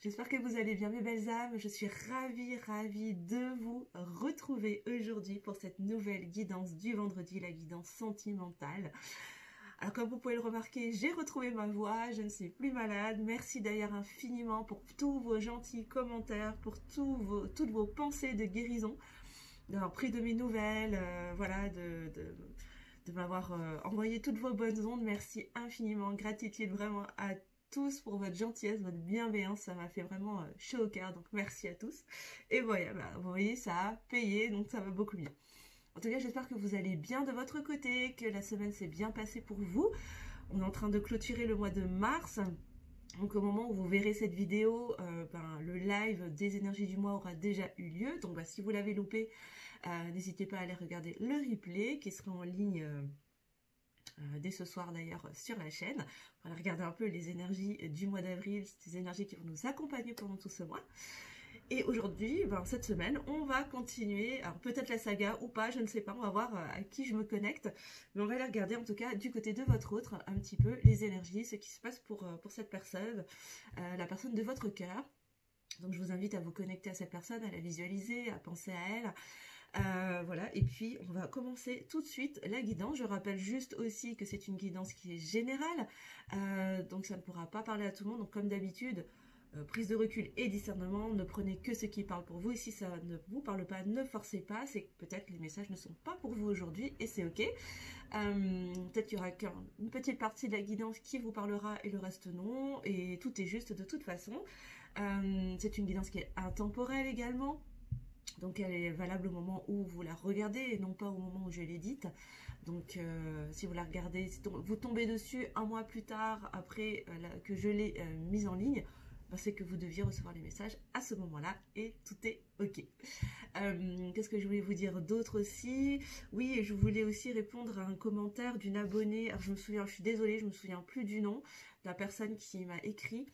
J'espère que vous allez bien mes belles âmes. Je suis ravie de vous retrouver aujourd'hui pour cette nouvelle guidance du vendredi, la guidance sentimentale. Alors comme vous pouvez le remarquer, j'ai retrouvé ma voix, je ne suis plus malade. Merci d'ailleurs infiniment pour tous vos gentils commentaires, pour toutes vos pensées de guérison, d'avoir pris de mes nouvelles, voilà, de m'avoir envoyé toutes vos bonnes ondes. Merci infiniment, gratitude vraiment à tous pour votre gentillesse, votre bienveillance, ça m'a fait vraiment chaud au cœur, donc merci à tous. Et voilà, vous voyez, ça a payé, donc ça va beaucoup mieux. En tout cas, j'espère que vous allez bien de votre côté, que la semaine s'est bien passée pour vous. On est en train de clôturer le mois de mars. Donc au moment où vous verrez cette vidéo, le live des énergies du mois aura déjà eu lieu. Donc si vous l'avez loupé, n'hésitez pas à aller regarder le replay qui sera en ligne dès ce soir d'ailleurs sur la chaîne. On va regarder un peu les énergies du mois d'avril, ces énergies qui vont nous accompagner pendant tout ce mois. Et aujourd'hui, cette semaine, on va continuer, alors peut-être la saga ou pas, je ne sais pas, on va voir à qui je me connecte, mais on va aller regarder en tout cas du côté de votre autre un petit peu les énergies, ce qui se passe pour cette personne, la personne de votre cœur. Donc je vous invite à vous connecter à cette personne, à la visualiser, à penser à elle. Voilà, et puis on va commencer tout de suite la guidance. Je rappelle juste aussi que c'est une guidance qui est générale, donc ça ne pourra pas parler à tout le monde, donc comme d'habitude, prise de recul et discernement, ne prenez que ce qui parle pour vous, et si ça ne vous parle pas, ne forcez pas, c'est que peut-être les messages ne sont pas pour vous aujourd'hui, et c'est ok. Peut-être qu'il y aura qu'une petite partie de la guidance qui vous parlera et le reste non, et tout est juste de toute façon. C'est une guidance qui est intemporelle également, donc elle est valable au moment où vous la regardez et non pas au moment où je l'édite. Donc si vous la regardez, si vous tombez dessus un mois plus tard après que je l'ai mise en ligne, c'est que vous deviez recevoir les messages à ce moment-là et tout est ok. Qu'est-ce que je voulais vous dire d'autre aussi? Oui, je voulais aussi répondre à un commentaire d'une abonnée. Alors je suis désolée, je me souviens plus du nom de la personne qui m'a écrit.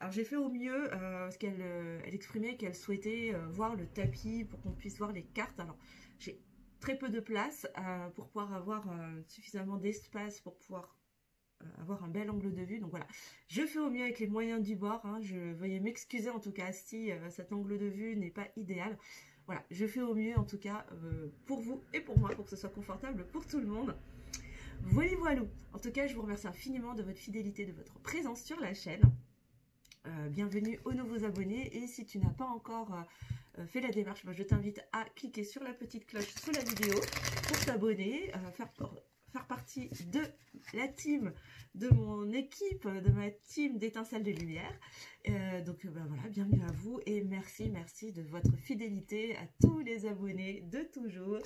Alors j'ai fait au mieux parce qu'elle elle exprimait qu'elle souhaitait voir le tapis pour qu'on puisse voir les cartes. Alors j'ai très peu de place pour pouvoir avoir suffisamment d'espace pour pouvoir avoir un bel angle de vue. Donc voilà, je fais au mieux avec les moyens du bord. Je veuillez m'excuser en tout cas si cet angle de vue n'est pas idéal. Voilà, je fais au mieux en tout cas pour vous et pour moi, pour que ce soit confortable pour tout le monde. Voilà. En tout cas, je vous remercie infiniment de votre fidélité, de votre présence sur la chaîne. Bienvenue aux nouveaux abonnés, et si tu n'as pas encore fait la démarche, je t'invite à cliquer sur la petite cloche sous la vidéo pour t'abonner, faire partie de la team, de mon équipe, de ma team d'étincelles de lumière. Donc voilà, bienvenue à vous et merci de votre fidélité à tous les abonnés de toujours.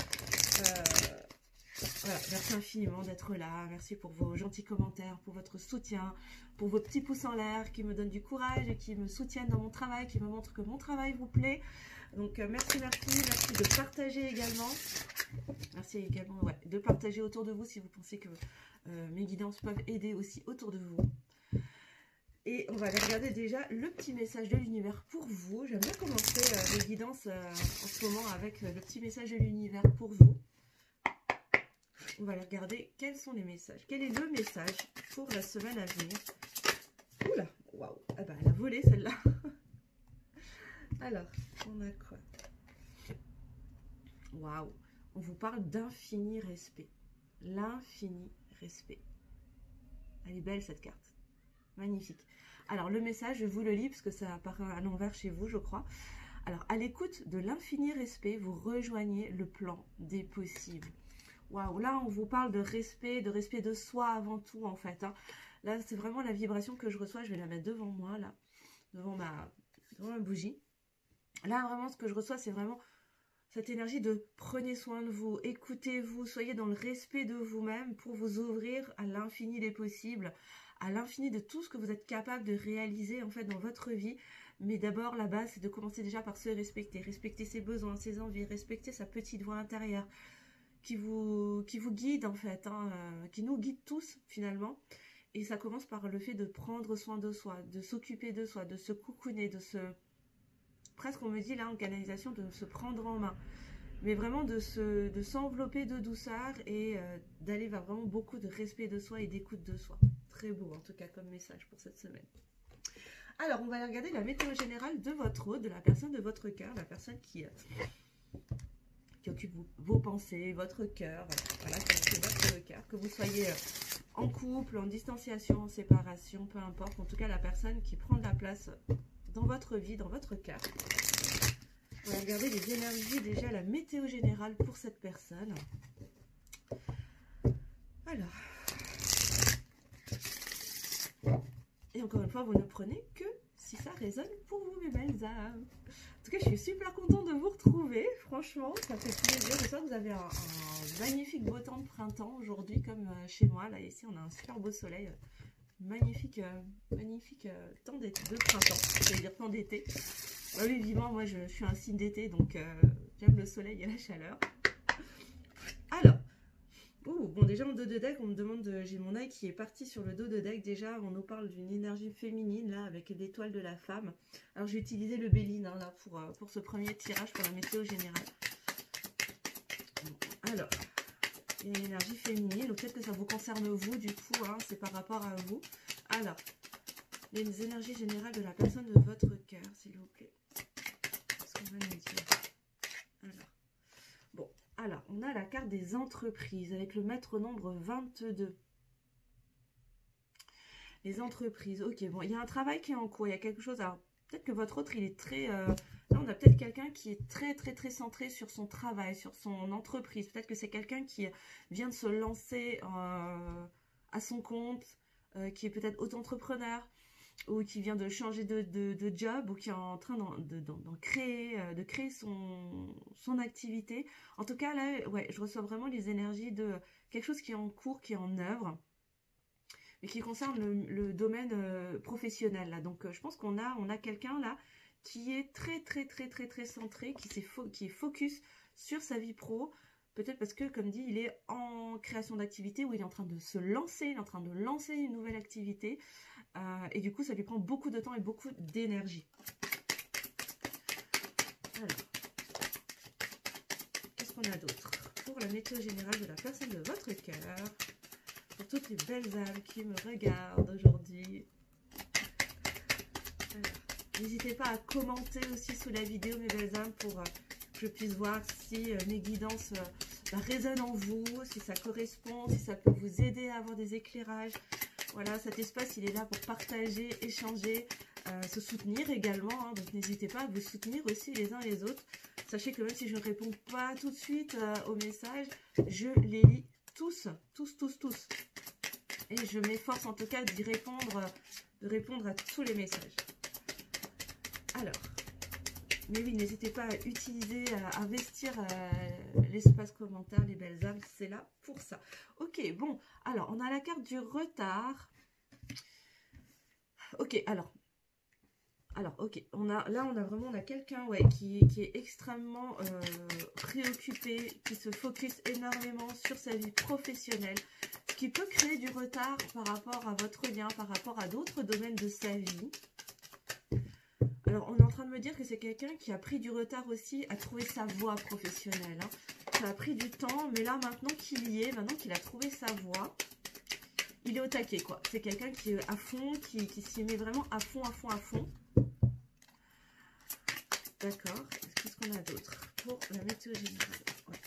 Voilà, merci infiniment d'être là, merci pour vos gentils commentaires, pour votre soutien, pour vos petits pouces en l'air qui me donnent du courage et qui me soutiennent dans mon travail, qui me montrent que mon travail vous plaît. Donc merci de partager également. Merci également de partager autour de vous si vous pensez que mes guidances peuvent aider aussi autour de vous. Et on va aller regarder déjà le petit message de l'univers pour vous. J'aime bien commencer les guidances en ce moment avec le petit message de l'univers pour vous. On va aller regarder quels sont les messages. Quel est le message pour la semaine à venir? Oula, waouh. Ah bah, elle a volé celle-là. Alors, on a quoi? Waouh. On vous parle d'infini respect. L'infini respect. Elle est belle cette carte. Magnifique. Alors, le message, je vous le lis parce que ça apparaît à l'envers chez vous, je crois. Alors, à l'écoute de l'infini respect, vous rejoignez le plan des possibles. Waouh, là on vous parle de respect de soi avant tout en fait. Là c'est vraiment la vibration que je reçois, je vais la mettre devant moi là, devant ma bougie. Là vraiment ce que je reçois c'est vraiment cette énergie de prenez soin de vous, écoutez-vous, soyez dans le respect de vous-même pour vous ouvrir à l'infini des possibles, à l'infini de tout ce que vous êtes capable de réaliser en fait dans votre vie. Mais d'abord la base c'est de commencer déjà par se respecter, respecter ses besoins, ses envies, respecter sa petite voix intérieure. Qui vous guide en fait, qui nous guide tous finalement. Et ça commence par le fait de prendre soin de soi, de s'occuper de soi, de se coucouner, presque on me dit là en canalisation, de se prendre en main. Mais vraiment de s'envelopper de douceur et d'aller vers vraiment beaucoup de respect de soi et d'écoute de soi. Très beau en tout cas comme message pour cette semaine. Alors, on va aller regarder la météo générale de votre hôte, de la personne de votre cœur, la personne qui occupe vos pensées, votre cœur, voilà, c'est votre cœur, que vous soyez en couple, en distanciation, en séparation, peu importe, en tout cas la personne qui prend de la place dans votre vie, dans votre cœur. On va regarder les énergies, déjà la météo générale pour cette personne. Alors, et encore une fois, vous ne prenez que si ça résonne pour vous, mes belles âmes. En tout cas, je suis super contente de vous retrouver. Franchement, ça fait plaisir. J'espère que vous avez un magnifique beau temps de printemps aujourd'hui, comme chez moi. Là, ici, on a un super beau soleil. Magnifique, magnifique temps de printemps. Je vais dire temps d'été. Oui, vivement, moi, je suis un signe d'été, donc j'aime le soleil et la chaleur. Alors, bon, déjà en dos de deck, on me demande, j'ai mon œil qui est parti sur le dos de deck. Déjà, on nous parle d'une énergie féminine, là, avec l'étoile de la femme. Alors, j'ai utilisé le Béline, hein, là, pour ce premier tirage, pour la météo générale. Alors, il y a une énergie féminine, donc peut-être que ça vous concerne vous, du coup, hein, c'est par rapport à vous. Alors, les énergies générales de la personne de votre cœur, s'il vous plaît. Qu'est-ce qu'on va nous dire? Alors, bon, alors, on a la carte des entreprises avec le maître nombre 22. Les entreprises, ok, bon, il y a un travail qui est en cours, il y a quelque chose, alors peut-être que votre autre, il est très... là, on a peut-être quelqu'un qui est très, très, très centré sur son travail, sur son entreprise. Peut-être que c'est quelqu'un qui vient de se lancer à son compte, qui est peut-être auto-entrepreneur, ou qui vient de changer de job, ou qui est en train d'en créer, de créer son activité. En tout cas, là, ouais, je reçois vraiment les énergies de quelque chose qui est en cours, qui est en œuvre, mais qui concerne le domaine professionnel. Là. Donc, je pense qu'on a quelqu'un là qui est très, très, très, très, très centré, qui est focus sur sa vie pro. Peut-être parce que, comme dit, il est en création d'activité, ou il est en train de se lancer, il est en train de lancer une nouvelle activité. Et du coup, ça lui prend beaucoup de temps et beaucoup d'énergie. Alors, qu'est-ce qu'on a d'autre pour la météo générale de la personne de votre cœur? Pour toutes les belles âmes qui me regardent aujourd'hui. N'hésitez pas à commenter aussi sous la vidéo, mes belles âmes, pour que je puisse voir si mes guidances résonnent en vous, si ça correspond, si ça peut vous aider à avoir des éclairages. Voilà, cet espace, il est là pour partager, échanger, se soutenir également. Hein, donc n'hésitez pas à vous soutenir aussi les uns les autres. Sachez que même si je ne réponds pas tout de suite aux messages, je les lis tous, tous, tous, tous. Et je m'efforce en tout cas d'y répondre, de répondre à tous les messages. Alors, mais oui, n'hésitez pas à utiliser, à investir l'espace commentaire, les belles âmes, c'est là pour ça. Ok, bon, alors, on a la carte du retard. Ok, alors, ok, on a quelqu'un ouais, qui est extrêmement préoccupé, qui se focus énormément sur sa vie professionnelle, ce qui peut créer du retard par rapport à votre lien, par rapport à d'autres domaines de sa vie. Alors, on est en train de me dire que c'est quelqu'un qui a pris du retard aussi à trouver sa voie professionnelle. Hein. Ça a pris du temps, mais là, maintenant qu'il y est, maintenant qu'il a trouvé sa voie, il est au taquet, quoi. C'est quelqu'un qui est à fond, qui s'y met vraiment à fond, à fond, à fond. D'accord. Qu'est-ce qu'on a d'autre pour la météo générale? Ouais.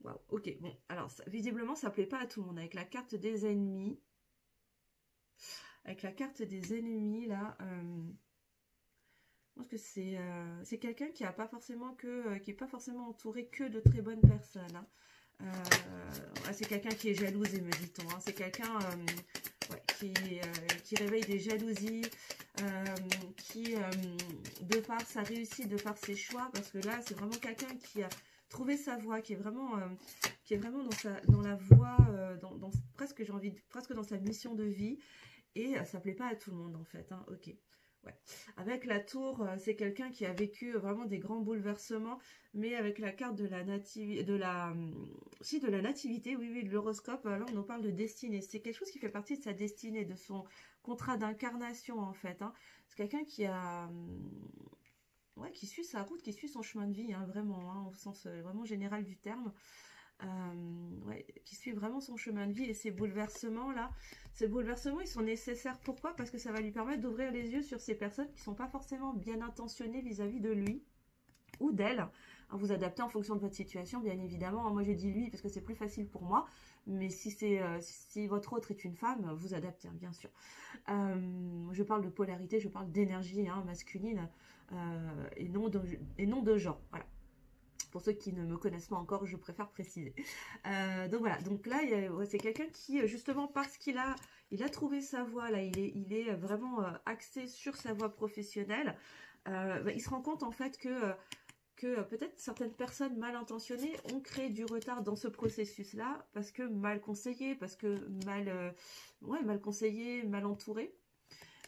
Waouh, ok, bon, alors ça, visiblement ça plaît pas à tout le monde avec la carte des ennemis. Avec la carte des ennemis, là, je pense que c'est quelqu'un qui a pas forcément qui est pas forcément entouré que de très bonnes personnes. Hein. C'est quelqu'un qui est jalousé, me dit-on. Hein. C'est quelqu'un ouais, qui réveille des jalousies, qui, de par sa réussite, de par ses choix, parce que là, c'est vraiment quelqu'un qui a trouvé sa voie, qui est vraiment dans la voie, presque, j'ai envie presque dans sa mission de vie, et ça plaît pas à tout le monde, en fait. Hein. Ok. Ouais. Avec la tour, c'est quelqu'un qui a vécu vraiment des grands bouleversements, mais avec la carte de la nativité, de la nativité, oui, de l'horoscope, là on nous parle de destinée. C'est quelque chose qui fait partie de sa destinée, de son contrat d'incarnation en fait. Hein. C'est quelqu'un qui a, ouais, qui suit sa route, qui suit son chemin de vie, hein, vraiment, hein, au sens vraiment général du terme. Ouais, qui suit vraiment son chemin de vie. Et ces bouleversements-là, ils sont nécessaires. Pourquoi? Parce que ça va lui permettre d'ouvrir les yeux sur ces personnes qui ne sont pas forcément bien intentionnées vis-à-vis de lui ou d'elle. Vous adaptez en fonction de votre situation, bien évidemment. Moi, je dis lui parce que c'est plus facile pour moi. Mais si votre autre est une femme, vous adaptez, hein, bien sûr. Je parle de polarité, je parle d'énergie, hein, masculine et non de genre. Voilà. Pour ceux qui ne me connaissent pas encore, je préfère préciser. Donc voilà, donc là, c'est quelqu'un qui, justement, parce qu'il a trouvé sa voie, là, il est vraiment axé sur sa voie professionnelle, il se rend compte en fait que peut-être certaines personnes mal intentionnées ont créé du retard dans ce processus-là, parce que mal conseillé, parce que mal conseillé, mal entouré.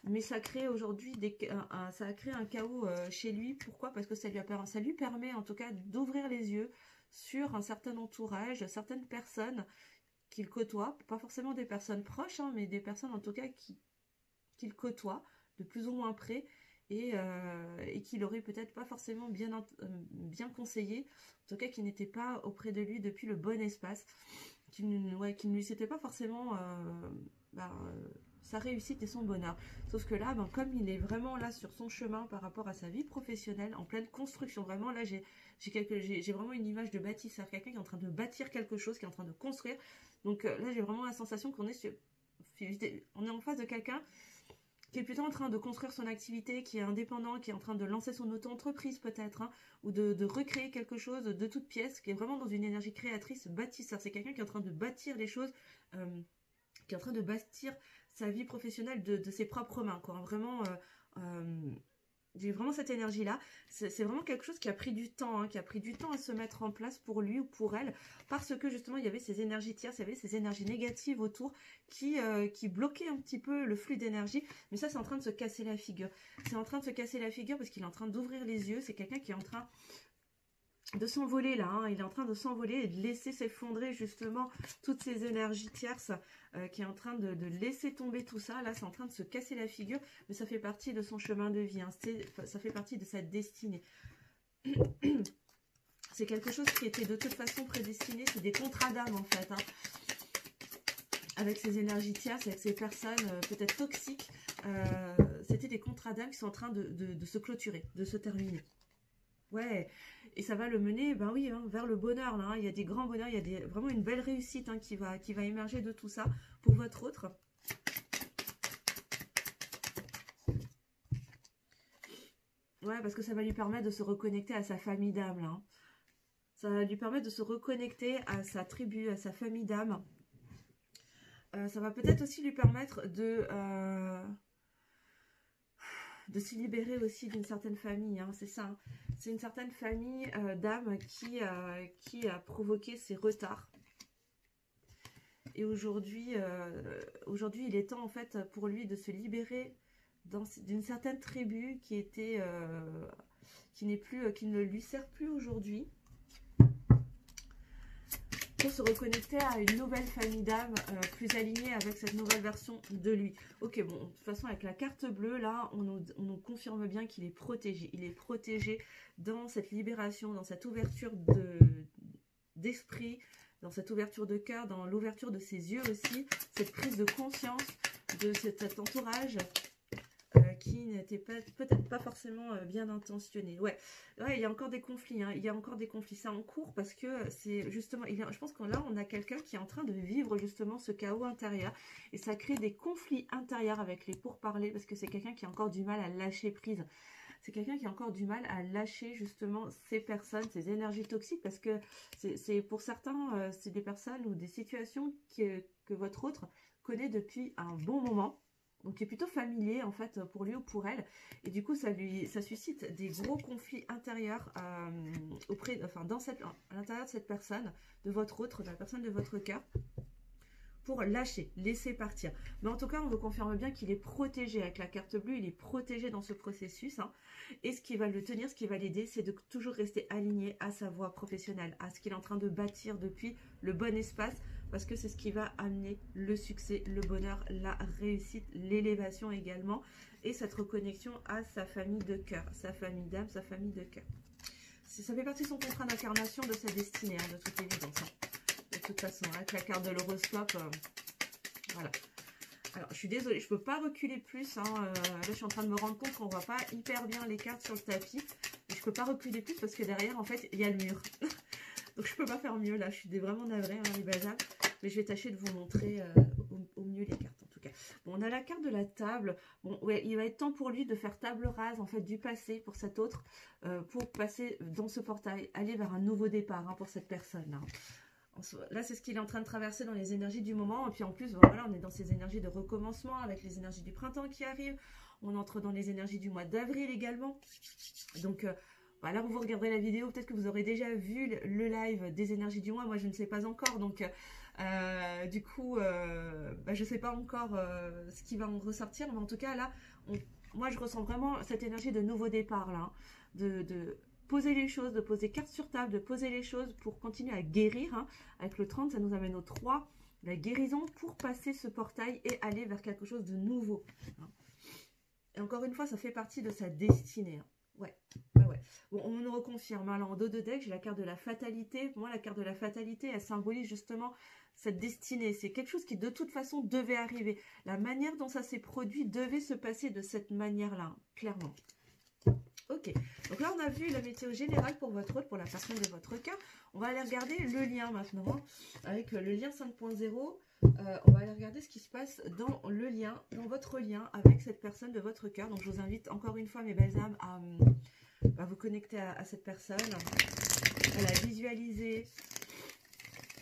Mais ça crée aujourd'hui ça a créé un chaos chez lui. Pourquoi? Parce que ça lui permet en tout cas d'ouvrir les yeux sur un certain entourage, certaines personnes qu'il côtoie, pas forcément des personnes proches, hein, mais des personnes en tout cas qu'il côtoie de plus ou moins près et qu'il aurait peut-être pas forcément bien conseillé, en tout cas qui n'était pas auprès de lui depuis le bon espace, qui ne lui s'était pas forcément sa réussite et son bonheur. Sauf que là, comme il est vraiment là sur son chemin par rapport à sa vie professionnelle, en pleine construction, vraiment là j'ai vraiment une image de bâtisseur, quelqu'un qui est en train de bâtir quelque chose, qui est en train de construire. Donc là j'ai vraiment la sensation qu'on est en face de quelqu'un qui est plutôt en train de construire son activité, qui est indépendant, qui est en train de lancer son auto-entreprise peut-être, hein, ou de recréer quelque chose de toute pièce, qui est vraiment dans une énergie créatrice, bâtisseur. C'est quelqu'un qui est en train de bâtir les choses, qui est en train de bâtir sa vie professionnelle de ses propres mains, quoi. Vraiment, j'ai vraiment cette énergie-là. C'est vraiment quelque chose qui a pris du temps, hein, qui a pris du temps à se mettre en place pour lui ou pour elle, parce que justement, il y avait ces énergies tierces, il y avait ces énergies négatives autour qui bloquaient un petit peu le flux d'énergie. Mais ça, c'est en train de se casser la figure. C'est en train de se casser la figure parce qu'il est en train d'ouvrir les yeux. C'est quelqu'un qui est en train de s'envoler là, hein. Il est en train de s'envoler et de laisser s'effondrer justement toutes ces énergies tierces, qui est en train de laisser tomber tout ça. Là, c'est en train de se casser la figure, mais ça fait partie de son chemin de vie, hein. Ça fait partie de sa destinée. C'est quelque chose qui était de toute façon prédestiné, c'est des contrats d'âme en fait, hein. Avec ces énergies tierces, avec ces personnes peut-être toxiques, c'était des contrats d'âme qui sont en train de se clôturer, de se terminer. Ouais, et ça va le mener, ben oui, hein, vers le bonheur, là, hein. Il y a des grands bonheurs, il y a vraiment une belle réussite, hein, qui va émerger de tout ça pour votre autre. Ouais, parce que ça va lui permettre de se reconnecter à sa famille d'âme, là, hein. Ça va lui permettre de se reconnecter à sa tribu, à sa famille d'âme. Ça va peut-être aussi lui permettre de se libérer aussi d'une certaine famille, hein, c'est ça, hein. C'est une certaine famille d'âmes qui a provoqué ces retards. Et aujourd'hui, il est temps en fait pour lui de se libérer d'une certaine tribu qui ne lui sert plus aujourd'hui, pour se reconnecter à une nouvelle famille d'âmes plus alignée avec cette nouvelle version de lui. Ok, bon, de toute façon, avec la carte bleue, là, on nous confirme bien qu'il est protégé. Il est protégé dans cette libération, dans cette ouverture d'esprit, dans cette ouverture de cœur, dans l'ouverture de ses yeux aussi, cette prise de conscience de cet entourage qui n'était peut-être pas forcément bien intentionné. Ouais, il y a encore des conflits, hein. Il y a encore des conflits. C'est en cours parce que c'est justement, je pense que là, on a quelqu'un qui est en train de vivre justement ce chaos intérieur. Et ça crée des conflits intérieurs avec les pourparlers parce que c'est quelqu'un qui a encore du mal à lâcher prise. C'est quelqu'un qui a encore du mal à lâcher justement ces personnes, ces énergies toxiques, parce que c'est pour certains, c'est des personnes ou des situations que votre autre connaît depuis un bon moment. Donc qui est plutôt familier en fait pour lui ou pour elle, et du coup ça suscite des gros conflits intérieurs à l'intérieur de cette personne, de votre autre, de la personne de votre cœur, pour lâcher, laisser partir. Mais en tout cas, on vous confirme bien qu'il est protégé avec la carte bleue, il est protégé dans ce processus, hein. Et ce qui va le tenir, ce qui va l'aider, c'est de toujours rester aligné à sa voie professionnelle, à ce qu'il est en train de bâtir depuis le bon espace, parce que c'est ce qui va amener le succès, le bonheur, la réussite, l'élévation également, et cette reconnexion à sa famille de cœur, sa famille d'âme, sa famille de cœur. Ça fait partie de son contrat d'incarnation, de sa destinée, hein, de toute évidence, hein. De toute façon, avec la carte de l'horoscope. Voilà. Alors, je suis désolée, je peux pas reculer plus. Hein, là, je suis en train de me rendre compte qu'on voit pas hyper bien les cartes sur le tapis. Et je peux pas reculer plus parce que derrière, en fait, il y a le mur. Donc, je peux pas faire mieux. Là, je suis vraiment navrée, hein, les basables. Mais je vais tâcher de vous montrer au mieux les cartes, en tout cas. Bon, on a la carte de la table. Bon, ouais, il va être temps pour lui de faire table rase, en fait, du passé pour cet autre, pour passer dans ce portail, aller vers un nouveau départ, hein, pour cette personne. Hein. Là, c'est ce qu'il est en train de traverser dans les énergies du moment. Et puis en plus, voilà, on est dans ces énergies de recommencement avec les énergies du printemps qui arrivent. On entre dans les énergies du mois d'avril également. Donc, là, vous regarderez la vidéo. Peut-être que vous aurez déjà vu le live des énergies du mois. Moi, je ne sais pas encore. Donc, du coup, je ne sais pas encore ce qui va en ressortir. Mais en tout cas, là, moi, je ressens vraiment cette énergie de nouveau départ, là. De poser les choses, de poser carte sur table, de poser les choses pour continuer à guérir. Hein. Avec le 30, ça nous amène au 3, la guérison pour passer ce portail et aller vers quelque chose de nouveau. Hein. Et encore une fois, ça fait partie de sa destinée. Hein. Ouais. Bon, on nous reconfirme. Alors, en dos de deck, j'ai la carte de la fatalité. Pour moi, la carte de la fatalité, elle symbolise justement cette destinée. C'est quelque chose qui, de toute façon, devait arriver. La manière dont ça s'est produit devait se passer de cette manière-là, hein, clairement. Ok, donc là on a vu la météo générale pour votre hôte, pour la personne de votre cas. On va aller regarder le lien maintenant, hein, avec le lien 5.0. On va aller regarder ce qui se passe dans le lien, dans votre lien avec cette personne de votre cœur. Donc je vous invite encore une fois, mes belles âmes, à vous connecter à cette personne, à la visualiser.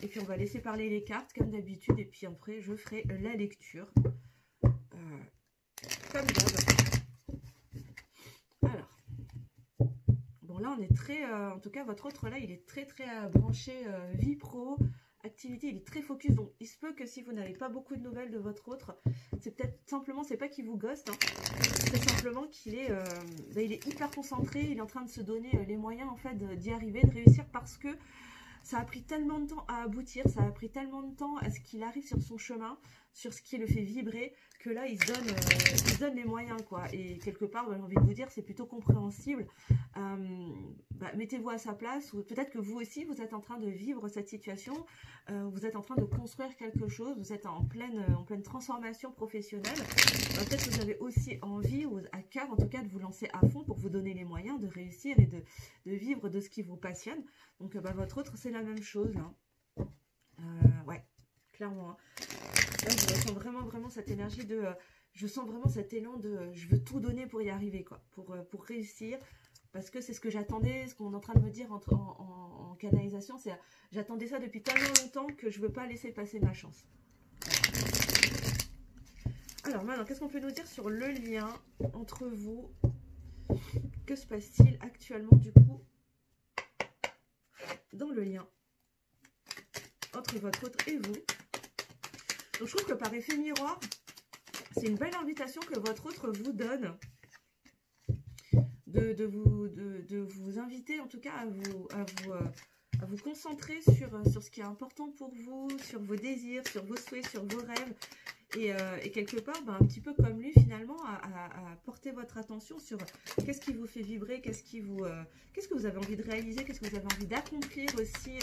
Et puis on va laisser parler les cartes comme d'habitude. Et puis après je ferai la lecture comme d'hab. Alors. Là, on est très, en tout cas, votre autre là, il est très branché vie pro, activité, il est très focus. Donc, il se peut que si vous n'avez pas beaucoup de nouvelles de votre autre, c'est peut-être simplement, c'est pas qu'il vous ghoste, hein, c'est simplement qu'il est, il est hyper concentré, il est en train de se donner les moyens en fait d'y arriver, de réussir parce que ça a pris tellement de temps à aboutir, ça a pris tellement de temps à ce qu'il arrive sur son chemin, sur ce qui le fait vibrer, que là, il se donne les moyens, quoi. Et quelque part, j'ai envie de vous dire, c'est plutôt compréhensible. Mettez-vous à sa place, ou peut-être que vous aussi, vous êtes en train de vivre cette situation, vous êtes en train de construire quelque chose, vous êtes en pleine transformation professionnelle. Peut-être que vous avez aussi envie, ou à cœur en tout cas, de vous lancer à fond pour vous donner les moyens de réussir et de vivre de ce qui vous passionne. Donc, votre autre, c'est la même chose, là. Ouais, clairement. Hein. Là, je ressens vraiment cette énergie de... je sens vraiment cet élan de... je veux tout donner pour y arriver, quoi. Pour réussir. Parce que c'est ce que j'attendais, ce qu'on est en train de me dire en canalisation. C'est j'attendais ça depuis tellement longtemps que je ne veux pas laisser passer ma chance. Alors, maintenant, qu'est-ce qu'on peut nous dire sur le lien entre vous? Que se passe-t-il actuellement, du coup, dans le lien entre votre autre et vous? Donc, je trouve que par effet miroir, c'est une belle invitation que votre autre vous donne de vous inviter, en tout cas, à vous concentrer sur ce qui est important pour vous, sur vos désirs, sur vos souhaits, sur vos rêves. Et quelque part, un petit peu comme lui, finalement, à porter votre attention sur qu'est-ce qui vous fait vibrer, qu'est-ce que vous avez envie de réaliser, qu'est-ce que vous avez envie d'accomplir aussi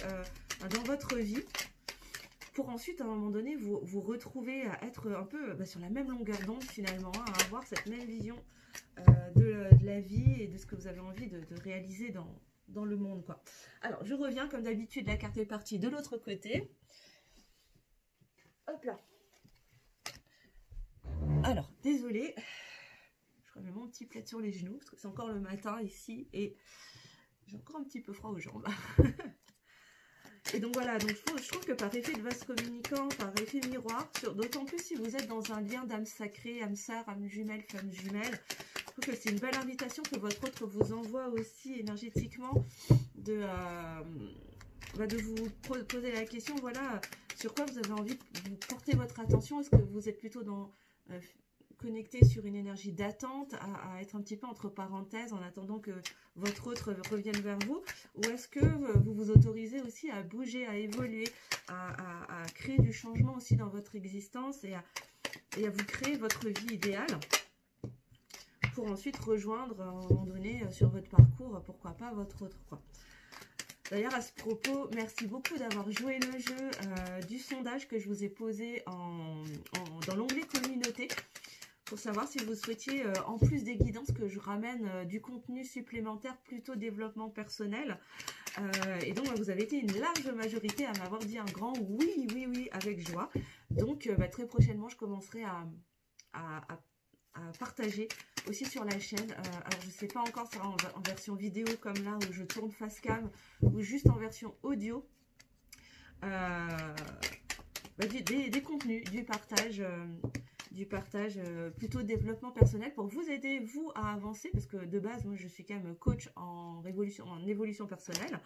dans votre vie. Pour ensuite, à un moment donné, vous retrouver à être un peu sur la même longueur d'onde, finalement, hein, à avoir cette même vision de la vie et de ce que vous avez envie de réaliser dans le monde, quoi. Alors, je reviens, comme d'habitude, la carte est partie de l'autre côté. Hop là. Alors, désolée, je remets mon petit plaid sur les genoux, parce que c'est encore le matin ici, et j'ai encore un petit peu froid aux jambes. Et donc voilà, donc je trouve que par effet de vase communicant, par effet miroir, d'autant plus si vous êtes dans un lien d'âme sacrée, âme sœur, âme jumelle, femme jumelle, je trouve que c'est une belle invitation que votre autre vous envoie aussi énergétiquement de vous poser la question, voilà, sur quoi vous avez envie de vous porter votre attention. Est-ce que vous êtes plutôt connecté sur une énergie d'attente, à être un petit peu entre parenthèses en attendant que votre autre revienne vers vous, ou est-ce que vous vous autorisez aussi à bouger, à évoluer, à créer du changement aussi dans votre existence et à vous créer votre vie idéale pour ensuite rejoindre à un moment donné sur votre parcours, pourquoi pas votre autre, quoi. D'ailleurs, à ce propos, merci beaucoup d'avoir joué le jeu du sondage que je vous ai posé dans l'onglet communauté pour savoir si vous souhaitiez, en plus des guidances, que je ramène du contenu supplémentaire plutôt développement personnel. Et donc, vous avez été une large majorité à m'avoir dit un grand oui, oui, oui, avec joie. Donc, très prochainement, je commencerai à partager aussi sur la chaîne. Alors, je ne sais pas encore si ça sera en version vidéo comme là où je tourne face cam ou juste en version audio. Des contenus, du partage plutôt développement personnel pour vous aider, vous, à avancer. Parce que de base, moi, je suis quand même coach en évolution personnelle.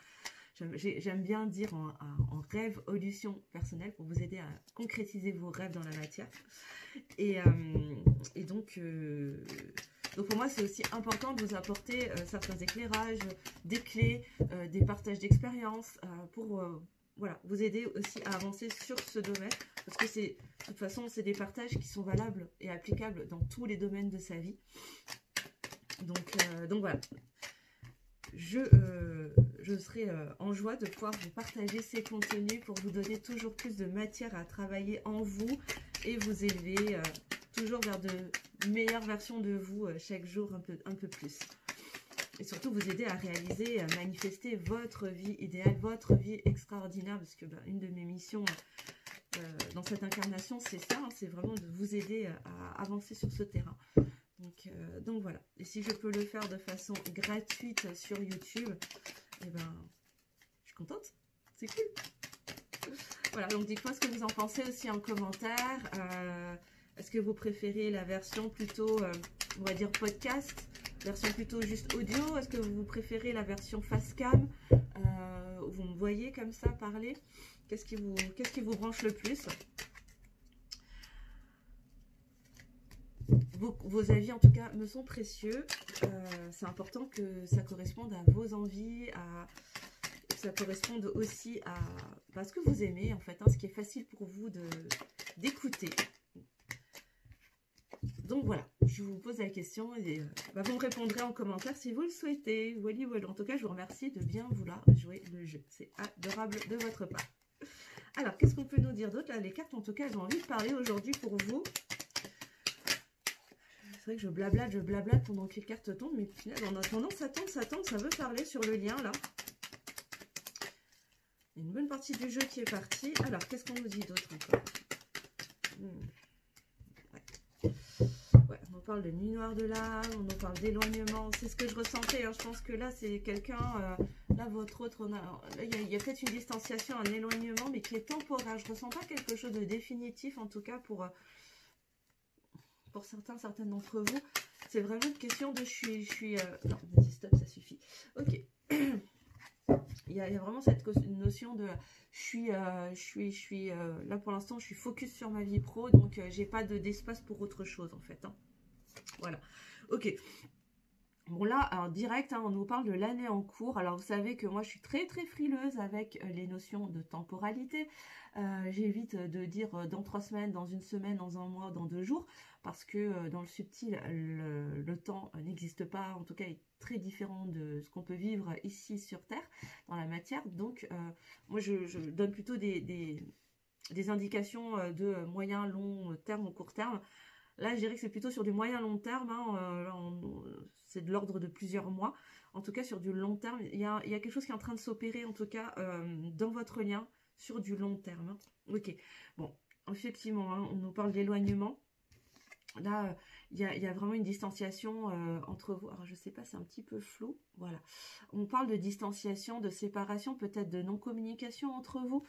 J'aime bien dire en rêve-olution personnelle pour vous aider à concrétiser vos rêves dans la matière. Et donc pour moi, c'est aussi important de vous apporter certains éclairages, des clés, des partages d'expériences pour voilà, vous aider aussi à avancer sur ce domaine. Parce que de toute façon, c'est des partages qui sont valables et applicables dans tous les domaines de sa vie. Donc voilà. Je serai en joie de pouvoir vous partager ces contenus pour vous donner toujours plus de matière à travailler en vous et vous élever toujours vers de meilleures versions de vous chaque jour un peu plus. Et surtout vous aider à réaliser, à manifester votre vie idéale, votre vie extraordinaire, parce que une de mes missions dans cette incarnation, c'est ça, hein, c'est vraiment de vous aider à avancer sur ce terrain. Donc voilà, et si je peux le faire de façon gratuite sur YouTube, eh ben, je suis contente, c'est cool. Voilà, donc dites-moi ce que vous en pensez aussi en commentaire. Est-ce que vous préférez la version plutôt, on va dire podcast, version plutôt juste audio? Est-ce que vous préférez la version face cam, où vous me voyez comme ça parler? Qu'est-ce qui vous branche le plus? Vos avis, en tout cas, me sont précieux. C'est important que ça corresponde à vos envies, que ça corresponde aussi à ce que vous aimez, en fait, hein, ce qui est facile pour vous d'écouter. Donc voilà, je vous pose la question et vous me répondrez en commentaire si vous le souhaitez. Voilà. En tout cas, je vous remercie de bien vouloir jouer le jeu. C'est adorable de votre part. Alors, qu'est-ce qu'on peut nous dire d'autre? Là, les cartes, en tout cas, elles ont envie de parler aujourd'hui pour vous. C'est vrai que je blablate pendant que les cartes tombent, mais en attendant, ça tombe, ça veut parler sur le lien, là. Il y a une bonne partie du jeu qui est partie. Alors, qu'est-ce qu'on nous dit d'autre encore? Ouais, on nous parle de nuit noire de l'âme, on nous parle d'éloignement. C'est ce que je ressentais, hein. Je pense que là, c'est quelqu'un... là, votre autre... Là, il y a peut-être une distanciation, un éloignement, mais qui est temporaire. Je ne ressens pas quelque chose de définitif, en tout cas, pour certaines d'entre vous. C'est vraiment une question de non, vas-y, stop, ça suffit. Ok. Il y a vraiment cette notion de là pour l'instant je suis focus sur ma vie pro, donc j'ai pas d'espace pour autre chose en fait, hein. Voilà, ok. Bon là, alors direct, hein, on nous parle de l'année en cours. Alors vous savez que moi je suis très très frileuse avec les notions de temporalité. J'évite de dire dans 3 semaines, dans 1 semaine, dans 1 mois, dans 2 jours, parce que dans le subtil, le temps n'existe pas, en tout cas est très différent de ce qu'on peut vivre ici sur Terre, dans la matière. Donc moi je donne plutôt des indications de moyen, long terme ou court terme. Là, je dirais que c'est plutôt sur du moyen-long terme, hein, c'est de l'ordre de plusieurs mois. En tout cas, sur du long terme, il y a quelque chose qui est en train de s'opérer, en tout cas, dans votre lien, sur du long terme, hein. Ok, bon, effectivement, hein, on nous parle d'éloignement. Là, il y a vraiment une distanciation entre vous. Alors, je ne sais pas, c'est un petit peu flou. Voilà. On parle de distanciation, de séparation, peut-être de non-communication entre vous.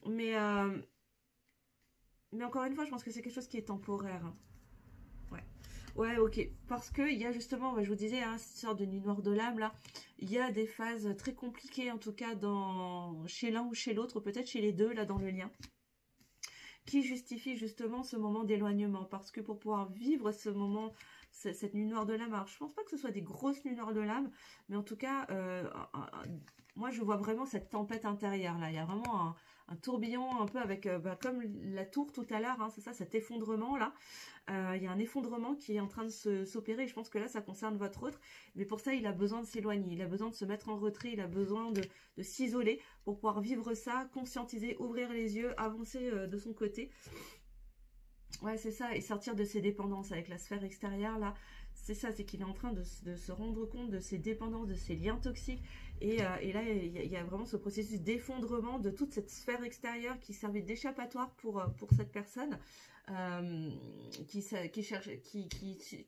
Mais encore une fois, je pense que c'est quelque chose qui est temporaire, hein. Ouais, ok. Parce qu'il y a justement, je vous disais, hein, cette sorte de nuit noire de l'âme, là, il y a des phases très compliquées, en tout cas, chez l'un ou chez l'autre, peut-être chez les deux, là, dans le lien, qui justifie justement ce moment d'éloignement. Parce que pour pouvoir vivre ce moment, cette nuit noire de l'âme, alors je pense pas que ce soit des grosses nuits noires de l'âme, mais en tout cas, moi, je vois vraiment cette tempête intérieure, là. Il y a vraiment tourbillon un peu avec, comme la tour tout à l'heure, hein, c'est ça, cet effondrement là. Il y a un effondrement qui est en train de s'opérer. Je pense que là, ça concerne votre autre. Mais pour ça, il a besoin de s'éloigner. Il a besoin de se mettre en retrait. Il a besoin de s'isoler pour pouvoir vivre ça, conscientiser, ouvrir les yeux, avancer de son côté. Ouais, c'est ça. Et sortir de ses dépendances avec la sphère extérieure, là. C'est ça, c'est qu'il est en train de se rendre compte de ses dépendances, de ses liens toxiques. Et là, il y a vraiment ce processus d'effondrement de toute cette sphère extérieure qui servait d'échappatoire pour cette personne. Qui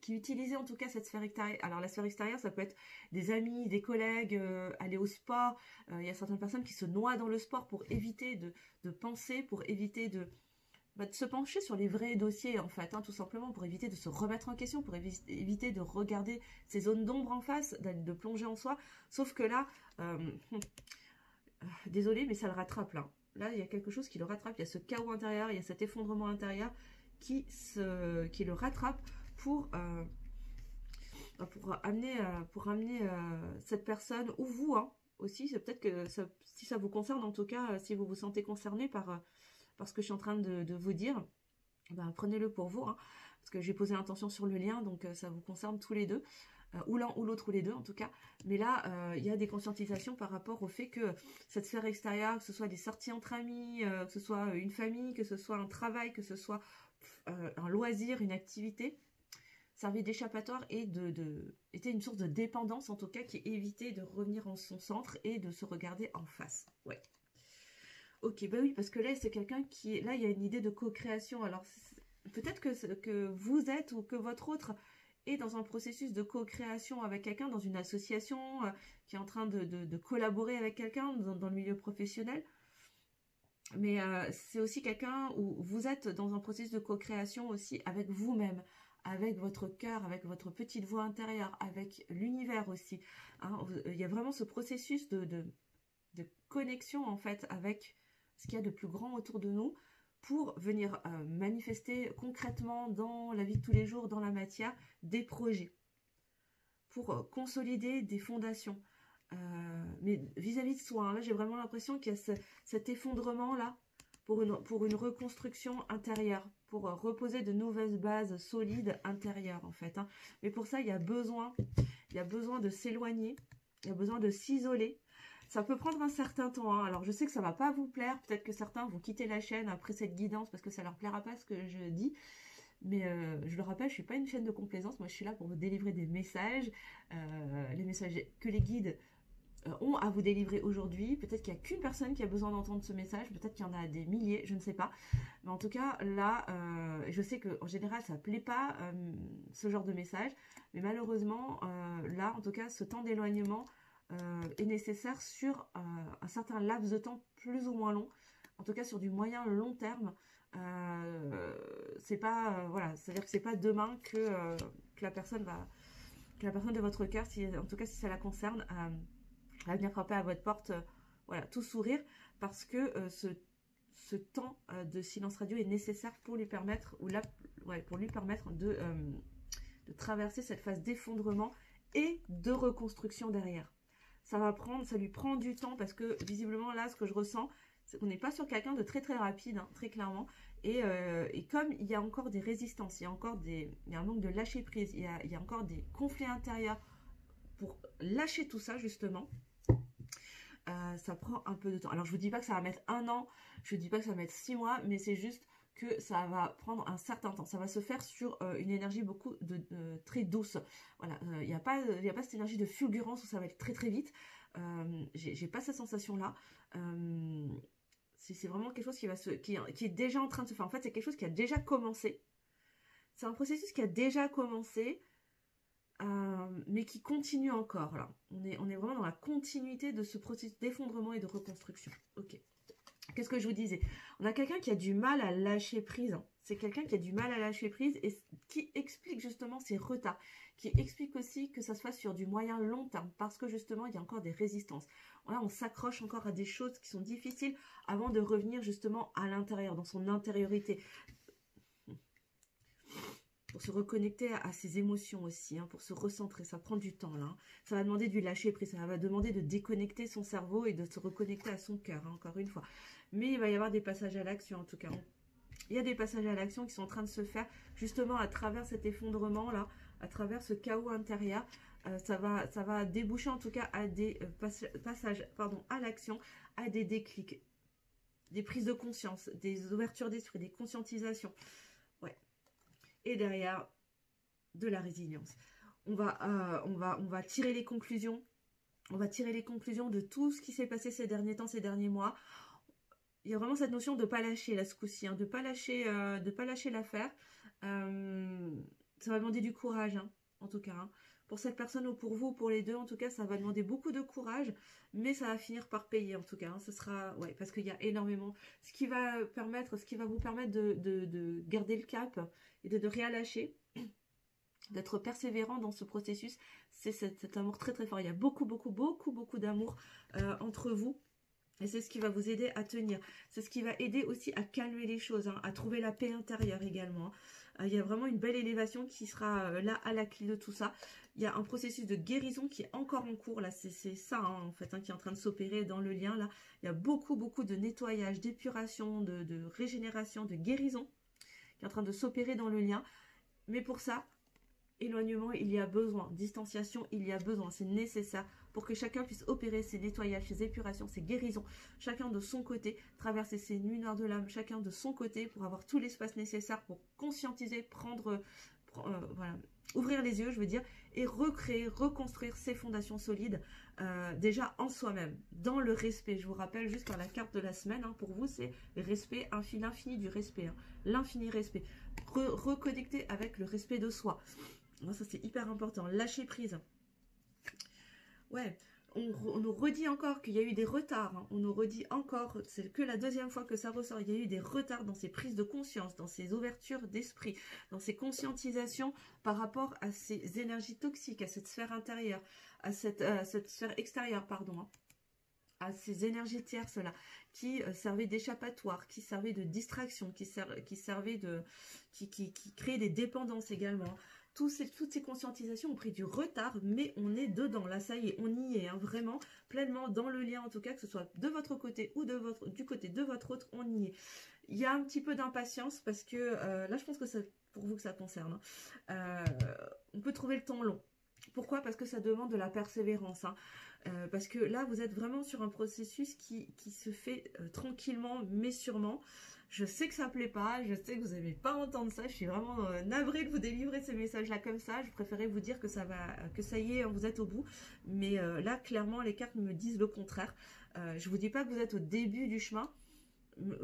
utilisait en tout cas cette sphère extérieure. Alors la sphère extérieure, ça peut être des amis, des collègues, aller au sport. Il y a certaines personnes qui se noient dans le sport pour éviter de penser, pour éviter de se pencher sur les vrais dossiers en fait, hein, tout simplement pour éviter de se remettre en question, pour éviter de regarder ces zones d'ombre en face, de plonger en soi. Sauf que là, désolé, mais ça le rattrape là. Là, il y a quelque chose qui le rattrape, il y a ce chaos intérieur, il y a cet effondrement intérieur qui le rattrape pour amener cette personne, ou vous, hein, aussi, c'est peut-être que si ça vous concerne, en tout cas, si vous vous sentez concerné par ce que je suis en train de vous dire, prenez-le pour vous, hein, parce que j'ai posé l'intention sur le lien, donc ça vous concerne tous les deux. Ou l'un ou l'autre ou les deux en tout cas, mais là il y a des conscientisations par rapport au fait que cette sphère extérieure, que ce soit des sorties entre amis, que ce soit une famille, que ce soit un travail, que ce soit un loisir, une activité, servait d'échappatoire et était une source de dépendance en tout cas, qui évitait de revenir en son centre et de se regarder en face. Ouais. Ok, bah oui, parce que là c'est quelqu'un qui, là il y a une idée de co-création. Alors peut-être que vous êtes ou que votre autre est dans un processus de co-création avec quelqu'un, dans une association qui est en train de collaborer avec quelqu'un dans le milieu professionnel. Mais c'est aussi quelqu'un où vous êtes dans un processus de co-création aussi avec vous-même, avec votre cœur, avec votre petite voix intérieure, avec l'univers aussi. Hein. Il y a vraiment ce processus de connexion en fait avec ce qu'il y a de plus grand autour de nous, pour venir manifester concrètement dans la vie de tous les jours, dans la matière, des projets, pour consolider des fondations. Mais vis-à-vis de soi, hein, là j'ai vraiment l'impression qu'il y a cet effondrement-là pour une reconstruction intérieure, pour reposer de nouvelles bases solides intérieures en fait. Hein. Mais pour ça, il y a besoin de s'éloigner, il y a besoin de s'isoler. Ça peut prendre un certain temps, hein. Alors je sais que ça va pas vous plaire, peut-être que certains vont quitter la chaîne après cette guidance parce que ça leur plaira pas ce que je dis, mais je le rappelle, je suis pas une chaîne de complaisance, moi je suis là pour vous délivrer des messages, les messages que les guides ont à vous délivrer aujourd'hui. Peut-être qu'il n'y a qu'une personne qui a besoin d'entendre ce message, peut-être qu'il y en a des milliers, je ne sais pas, mais en tout cas là, je sais qu'en général ça plaît pas ce genre de message, mais malheureusement là en tout cas ce temps d'éloignement est nécessaire sur un certain laps de temps plus ou moins long, en tout cas sur du moyen long terme. C'est pas voilà, c'est-à-dire que c'est pas demain que la personne de votre cœur, en tout cas si ça la concerne, va venir frapper à votre porte, voilà, tout sourire, parce que ce temps de silence radio est nécessaire pour lui permettre de traverser cette phase d'effondrement et de reconstruction derrière. Ça lui prend du temps, parce que visiblement là ce que je ressens, c'est qu'on n'est pas sur quelqu'un de très très rapide, hein, très clairement, et comme il y a encore des résistances, il y a un manque de lâcher prise, il y a encore des conflits intérieurs pour lâcher tout ça justement. Ça prend un peu de temps. Alors je vous dis pas que ça va mettre 1 an, je vous dis pas que ça va mettre 6 mois, mais c'est juste que ça va prendre un certain temps. Ça va se faire sur une énergie très douce. Voilà, il n'y a pas cette énergie de fulgurance où ça va être très très vite. J'ai pas cette sensation là. C'est vraiment quelque chose qui est déjà en train de se faire. En fait, c'est quelque chose qui a déjà commencé. C'est un processus qui a déjà commencé. Mais qui continue encore là. On est vraiment dans la continuité de ce processus d'effondrement et de reconstruction. Ok. Qu'est-ce que je vous disais? On a quelqu'un qui a du mal à lâcher prise. Hein. C'est quelqu'un qui a du mal à lâcher prise et qui explique justement ses retards. Qui explique aussi que ça se fasse sur du moyen long terme, parce que justement il y a encore des résistances. Là on s'accroche encore à des choses qui sont difficiles avant de revenir justement à l'intérieur, dans son intériorité. pour se reconnecter à ses émotions aussi, hein, pour se recentrer. Ça prend du temps là, hein. Ça va demander du lâcher prise, ça va demander de déconnecter son cerveau et de se reconnecter à son cœur, hein, encore une fois. Mais il va y avoir des passages à l'action en tout cas. Il y a des passages à l'action qui sont en train de se faire justement à travers cet effondrement là, à travers ce chaos intérieur. Ça va déboucher en tout cas à des passages à l'action, à des déclics, des prises de conscience, des ouvertures d'esprit, des conscientisations. Ouais. Et derrière, de la résilience. On va tirer les conclusions. On va tirer les conclusions de tout ce qui s'est passé ces derniers temps, ces derniers mois. Il y a vraiment cette notion de ne pas lâcher là ce coup-ci, hein, de pas lâcher l'affaire. Ça va demander du courage, hein, en tout cas. Hein. Pour cette personne ou pour vous, pour les deux, en tout cas, ça va demander beaucoup de courage, mais ça va finir par payer, en tout cas. Hein. Ce sera, ouais, parce qu'il y a énormément. Ce qui va vous permettre de garder le cap et de ne rien lâcher, d'être persévérant dans ce processus, c'est cet amour très très fort. Il y a beaucoup d'amour entre vous. Et c'est ce qui va vous aider à tenir. C'est ce qui va aider aussi à calmer les choses, hein, à trouver la paix intérieure également. Il y a vraiment une belle élévation qui sera là à la clé de tout ça. Il y a un processus de guérison qui est encore en cours. Là, c'est ça hein, en fait, hein, qui est en train de s'opérer dans le lien. Là, il y a beaucoup de nettoyage, d'épuration, de régénération, de guérison qui est en train de s'opérer dans le lien. Mais pour ça, éloignement, il y a besoin. Distanciation, il y a besoin. C'est nécessaire pour que chacun puisse opérer ses nettoyages, ses épurations, ses guérisons. Chacun de son côté, traverser ses nuits noires de l'âme, chacun de son côté pour avoir tout l'espace nécessaire pour conscientiser, voilà, ouvrir les yeux, je veux dire, et recréer, reconstruire ses fondations solides, déjà en soi-même, dans le respect. Je vous rappelle juste par la carte de la semaine, hein, pour vous, c'est respect, l'infini du respect, hein, l'infini respect. Reconnecter avec le respect de soi. Ça, c'est hyper important. Lâcher prise. Ouais, on nous redit encore qu'il y a eu des retards. Hein. On nous redit encore, c'est que la deuxième fois que ça ressort, il y a eu des retards dans ces prises de conscience, dans ces ouvertures d'esprit, dans ces conscientisations par rapport à ces énergies toxiques, à cette sphère intérieure, à cette sphère extérieure, pardon. Hein. À ces énergies tierces là qui servaient d'échappatoire, qui servaient de distraction, qui créaient des dépendances également. Toutes ces conscientisations ont pris du retard, mais on est dedans. Là, ça y est, on y est, hein, vraiment pleinement dans le lien, en tout cas, que ce soit de votre côté ou du côté de votre autre, on y est. Il y a un petit peu d'impatience parce que là, je pense que c'est pour vous que ça concerne. Hein. On peut trouver le temps long. Pourquoi? Parce que ça demande de la persévérance. Hein. Parce que là, vous êtes vraiment sur un processus qui se fait tranquillement, mais sûrement. Je sais que ça ne plaît pas, je sais que vous n'aimez pas entendre ça. Je suis vraiment navrée de vous délivrer ces messages-là comme ça. Je préférais vous dire que ça y est, vous êtes au bout. Mais là, clairement, les cartes me disent le contraire. Je ne vous dis pas que vous êtes au début du chemin.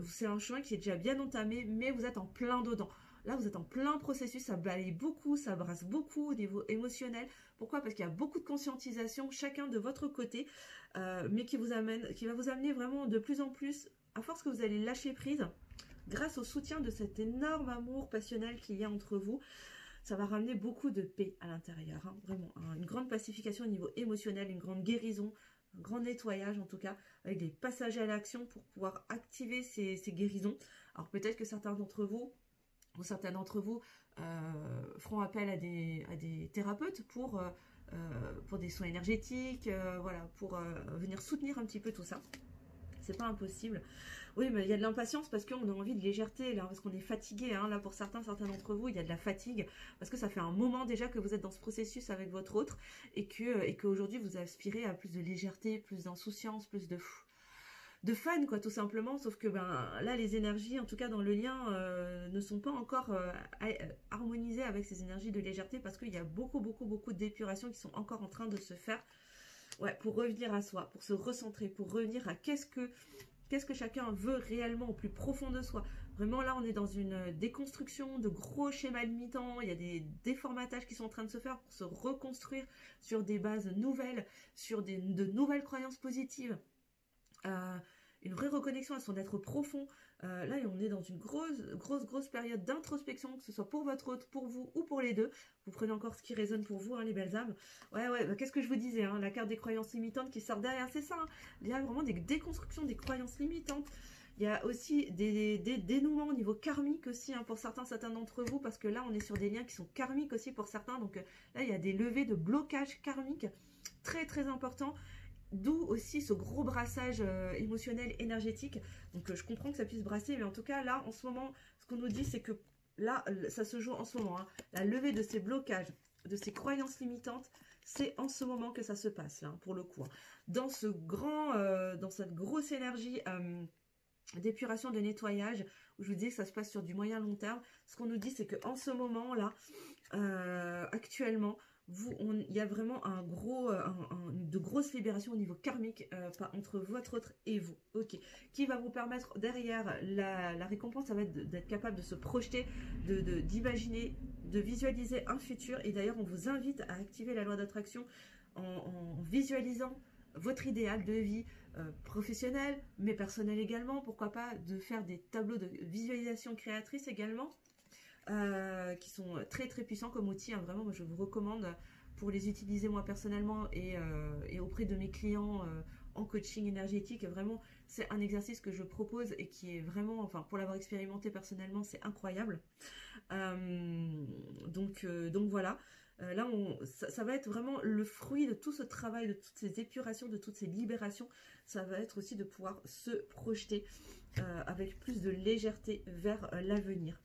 C'est un chemin qui est déjà bien entamé, mais vous êtes en plein dedans. Là, vous êtes en plein processus, ça balaye beaucoup, ça brasse beaucoup au niveau émotionnel. Pourquoi? Parce qu'il y a beaucoup de conscientisation, chacun de votre côté, mais qui va vous amener vraiment de plus en plus, à force que vous allez lâcher prise, grâce au soutien de cet énorme amour passionnel qu'il y a entre vous, ça va ramener beaucoup de paix à l'intérieur. Hein, vraiment, hein, une grande pacification au niveau émotionnel, une grande guérison, un grand nettoyage en tout cas, avec des passages à l'action pour pouvoir activer ces guérisons. Alors peut-être que certains d'entre vous feront appel à des thérapeutes pour des soins énergétiques, voilà, pour venir soutenir un petit peu tout ça. C'est pas impossible. Oui, mais il y a de l'impatience parce qu'on a envie de légèreté, là, parce qu'on est fatigué. Hein, là, pour certains d'entre vous, il y a de la fatigue parce que ça fait un moment déjà que vous êtes dans ce processus avec votre autre et qu'aujourd'hui vous aspirez à plus de légèreté, plus d'insouciance, plus de fun, quoi, tout simplement. Sauf que là, les énergies, en tout cas dans le lien, ne sont pas encore harmonisées avec ces énergies de légèreté parce qu'il y a beaucoup d'épurations qui sont encore en train de se faire. Ouais, pour revenir à soi, pour se recentrer, pour revenir à qu'est-ce que chacun veut réellement au plus profond de soi. Vraiment, là, on est dans une déconstruction de gros schémas limitants. Il y a des déformatages qui sont en train de se faire pour se reconstruire sur des bases nouvelles, sur de nouvelles croyances positives. Une vraie reconnexion à son être profond. Là, on est dans une grosse période d'introspection, que ce soit pour votre hôte, pour vous ou pour les deux. Vous prenez encore ce qui résonne pour vous, hein, les belles âmes. Ouais, qu'est-ce que je vous disais, hein, la carte des croyances limitantes qui sort derrière, c'est ça. Hein. Il y a vraiment des déconstructions des croyances limitantes. Il y a aussi des dénouements au niveau karmique aussi, hein, pour certains d'entre vous, parce que là, on est sur des liens qui sont karmiques aussi pour certains. Donc là, il y a des levées de blocage karmique très très importants. D'où aussi ce gros brassage émotionnel, énergétique. Donc je comprends que ça puisse brasser, mais en tout cas, là, en ce moment, ce qu'on nous dit, c'est que là, ça se joue en ce moment. Hein, la levée de ces blocages, de ces croyances limitantes, c'est en ce moment que ça se passe, là, pour le coup. Hein. Dans dans cette grosse énergie d'épuration, de nettoyage, où je vous dis que ça se passe sur du moyen long terme, ce qu'on nous dit, c'est qu'en ce moment-là, actuellement, il y a vraiment de grosses libérations au niveau karmique entre votre autre et vous, ok, qui va vous permettre derrière la récompense, ça va être d'être capable de se projeter, d'imaginer, de visualiser un futur. Et d'ailleurs, on vous invite à activer la loi d'attraction en visualisant votre idéal de vie professionnel, mais personnel également. Pourquoi pas de faire des tableaux de visualisation créatrice également, qui sont très très puissants comme outil. Hein, vraiment, moi, je vous recommande pour les utiliser moi personnellement et auprès de mes clients en coaching énergétique. Vraiment, c'est un exercice que je propose et qui est vraiment, enfin, pour l'avoir expérimenté personnellement, c'est incroyable. Donc voilà. Là, ça va être vraiment le fruit de tout ce travail, de toutes ces épurations, de toutes ces libérations. Ça va être aussi de pouvoir se projeter avec plus de légèreté vers l'avenir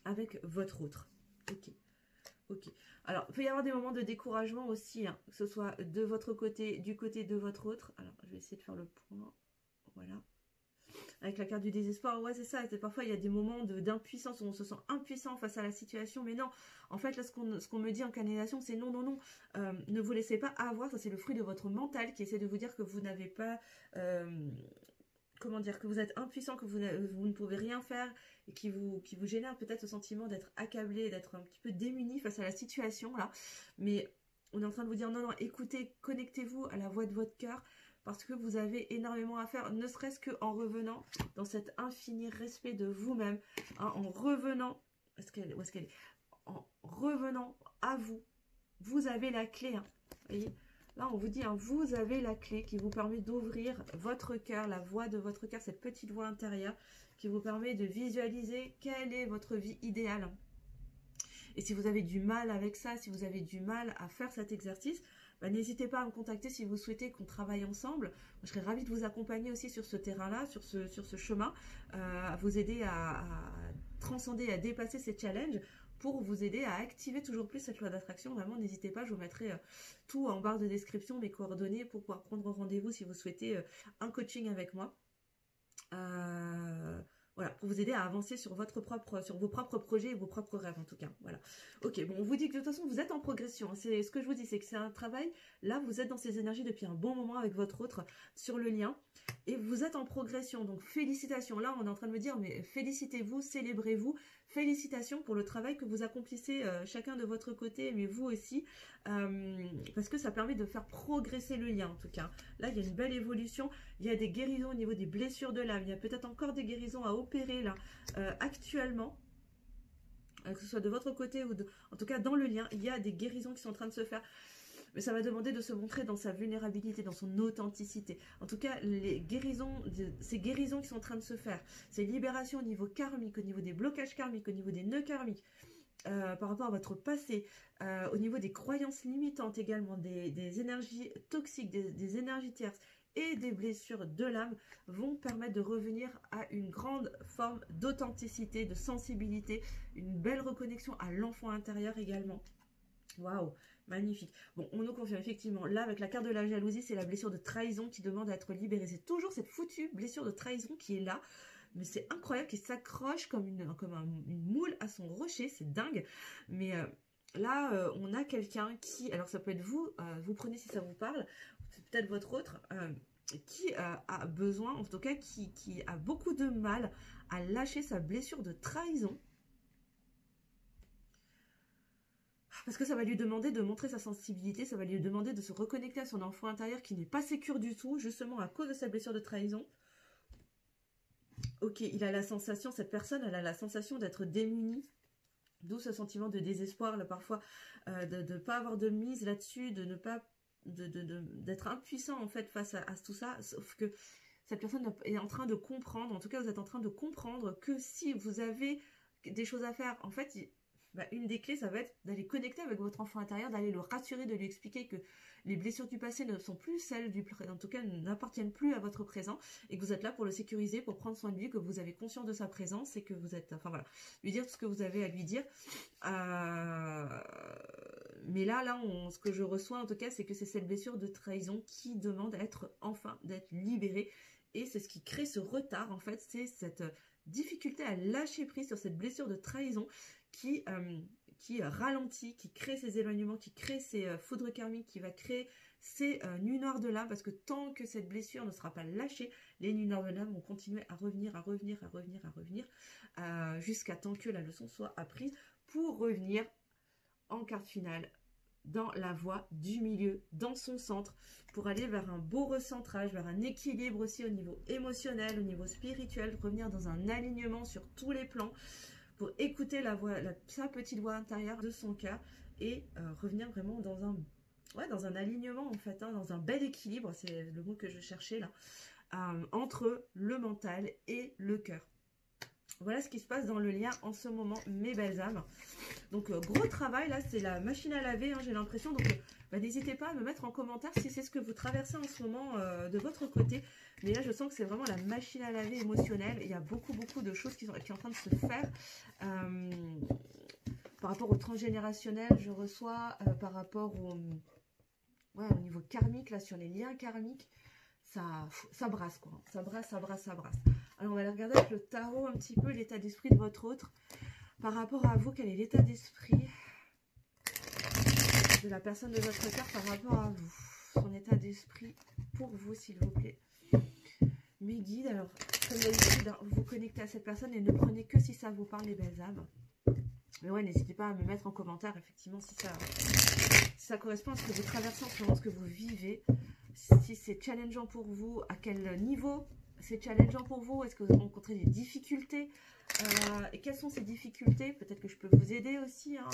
avec votre autre. Ok. Ok. Alors, il peut y avoir des moments de découragement aussi, hein, que ce soit de votre côté, du côté de votre autre. Alors, je vais essayer de faire le point. Voilà. Avec la carte du désespoir, ouais, c'est ça. Parfois, il y a des moments d'impuissance où on se sent impuissant face à la situation. Mais non, en fait, là, ce qu'on me dit en canalisation, c'est non, non, non. Ne vous laissez pas avoir. Ça, c'est le fruit de votre mental qui essaie de vous dire que vous n'avez pas... comment dire, que vous êtes impuissant, que vous ne pouvez rien faire et qui vous génère peut-être ce sentiment d'être accablé, d'être un petit peu démuni face à la situation là. Mais on est en train de vous dire non, non, écoutez, connectez-vous à la voix de votre cœur parce que vous avez énormément à faire, ne serait-ce qu'en revenant dans cet infini respect de vous-même, hein, en revenant, où est-ce qu'elle est, en revenant à vous. Vous avez la clé, hein, voyez. Là, on vous dit, hein, vous avez la clé qui vous permet d'ouvrir votre cœur, la voix de votre cœur, cette petite voix intérieure qui vous permet de visualiser quelle est votre vie idéale. Et si vous avez du mal avec ça, si vous avez du mal à faire cet exercice, bah, n'hésitez pas à me contacter si vous souhaitez qu'on travaille ensemble. Je serais ravie de vous accompagner aussi sur ce terrain-là, sur ce chemin, à vous aider à transcender, à dépasser ces challenges, pour vous aider à activer toujours plus cette loi d'attraction. Vraiment, n'hésitez pas, je vous mettrai tout en barre de description, mes coordonnées pour pouvoir prendre rendez-vous si vous souhaitez un coaching avec moi. Voilà, pour vous aider à avancer sur vos propres projets et vos propres rêves en tout cas. Voilà. Ok, bon, on vous dit que de toute façon vous êtes en progression. Hein. C'est ce que je vous dis, c'est que c'est un travail. Là, vous êtes dans ces énergies depuis un bon moment avec votre autre sur le lien et vous êtes en progression. Donc félicitations. Là, on est en train de me dire, mais félicitez-vous, célébrez-vous. Félicitations pour le travail que vous accomplissez chacun de votre côté, mais vous aussi, parce que ça permet de faire progresser le lien en tout cas. Là, il y a une belle évolution. Il y a des guérisons au niveau des blessures de l'âme. Il y a peut-être encore des guérisons à opérer là actuellement, que ce soit de votre côté ou en tout cas dans le lien. Il y a des guérisons qui sont en train de se faire. Mais ça va demander de se montrer dans sa vulnérabilité, dans son authenticité. En tout cas, ces guérisons qui sont en train de se faire, ces libérations au niveau karmique, au niveau des blocages karmiques, au niveau des nœuds karmiques, par rapport à votre passé, au niveau des croyances limitantes également, des énergies toxiques, des énergies tierces et des blessures de l'âme vont permettre de revenir à une grande forme d'authenticité, de sensibilité, une belle reconnexion à l'enfant intérieur également. Waouh, magnifique. Bon, on nous confirme effectivement, là avec la carte de la jalousie, c'est la blessure de trahison qui demande à être libérée. C'est toujours cette foutue blessure de trahison qui est là. Mais c'est incroyable, qui s'accroche comme une moule à son rocher, c'est dingue. Mais là, on a quelqu'un qui, alors ça peut être vous, vous prenez si ça vous parle, c'est peut-être votre autre, qui a besoin, en tout cas qui a beaucoup de mal à lâcher sa blessure de trahison. Parce que ça va lui demander de montrer sa sensibilité, ça va lui demander de se reconnecter à son enfant intérieur qui n'est pas sécure du tout, justement à cause de sa blessure de trahison. Ok, il a la sensation, cette personne, elle a la sensation d'être démunie, d'où ce sentiment de désespoir, là, parfois, de ne pas avoir de mise là-dessus, de ne pas, d'être impuissant en fait face à tout ça, sauf que cette personne est en train de comprendre, en tout cas vous êtes en train de comprendre que si vous avez des choses à faire, en fait, une des clés, ça va être d'aller connecter avec votre enfant intérieur, d'aller le rassurer, de lui expliquer que les blessures du passé ne sont plus celles du présent, en tout cas n'appartiennent plus à votre présent, et que vous êtes là pour le sécuriser, pour prendre soin de lui, que vous avez conscience de sa présence, et que vous êtes, enfin voilà, lui dire tout ce que vous avez à lui dire. Mais là, ce que je reçois en tout cas, c'est que c'est cette blessure de trahison qui demande à être d'être libérée, et c'est ce qui crée ce retard, en fait, c'est cette difficulté à lâcher prise sur cette blessure de trahison qui ralentit, qui crée ces éloignements, qui crée ces foudres karmiques, qui va créer ces nuits noires de l'âme, parce que tant que cette blessure ne sera pas lâchée, les nuits noires de l'âme vont continuer à revenir, jusqu'à temps que la leçon soit apprise, pour revenir en carte finale dans la voie du milieu, dans son centre, pour aller vers un beau recentrage, vers un équilibre aussi au niveau émotionnel, au niveau spirituel, revenir dans un alignement sur tous les plans, pour écouter sa petite voix intérieure de son cœur, et revenir vraiment dans un alignement, en fait, dans un bel équilibre, c'est le mot que je cherchais là, entre le mental et le cœur. Voilà ce qui se passe dans le lien en ce moment, mes belles âmes. Donc, gros travail, là, c'est la machine à laver, hein, j'ai l'impression. Donc, n'hésitez pas à me mettre en commentaire si c'est ce que vous traversez en ce moment de votre côté. Mais là, je sens que c'est vraiment la machine à laver émotionnelle. Il y a beaucoup de choses qui sont en train de se faire. Par rapport au transgénérationnel, je reçois par rapport au niveau karmique, là, sur les liens karmiques. Ça brasse, quoi. Ça brasse. Alors, on va aller regarder avec le tarot un petit peu l'état d'esprit de votre autre. Par rapport à vous, quel est l'état d'esprit de la personne de votre cœur par rapport à vous? Son état d'esprit pour vous, s'il vous plaît. Mes guides, alors, comme d'habitude, vous vous connectez à cette personne et ne prenez que si ça vous parle, les belles âmes. Mais ouais, n'hésitez pas à me mettre en commentaire, effectivement, si ça correspond à ce que vous traversez en ce moment, ce que vous vivez. Si c'est challengeant pour vous, à quel niveau c'est challengeant pour vous, est-ce que vous rencontrez des difficultés, et quelles sont ces difficultés? Peut-être que je peux vous aider aussi à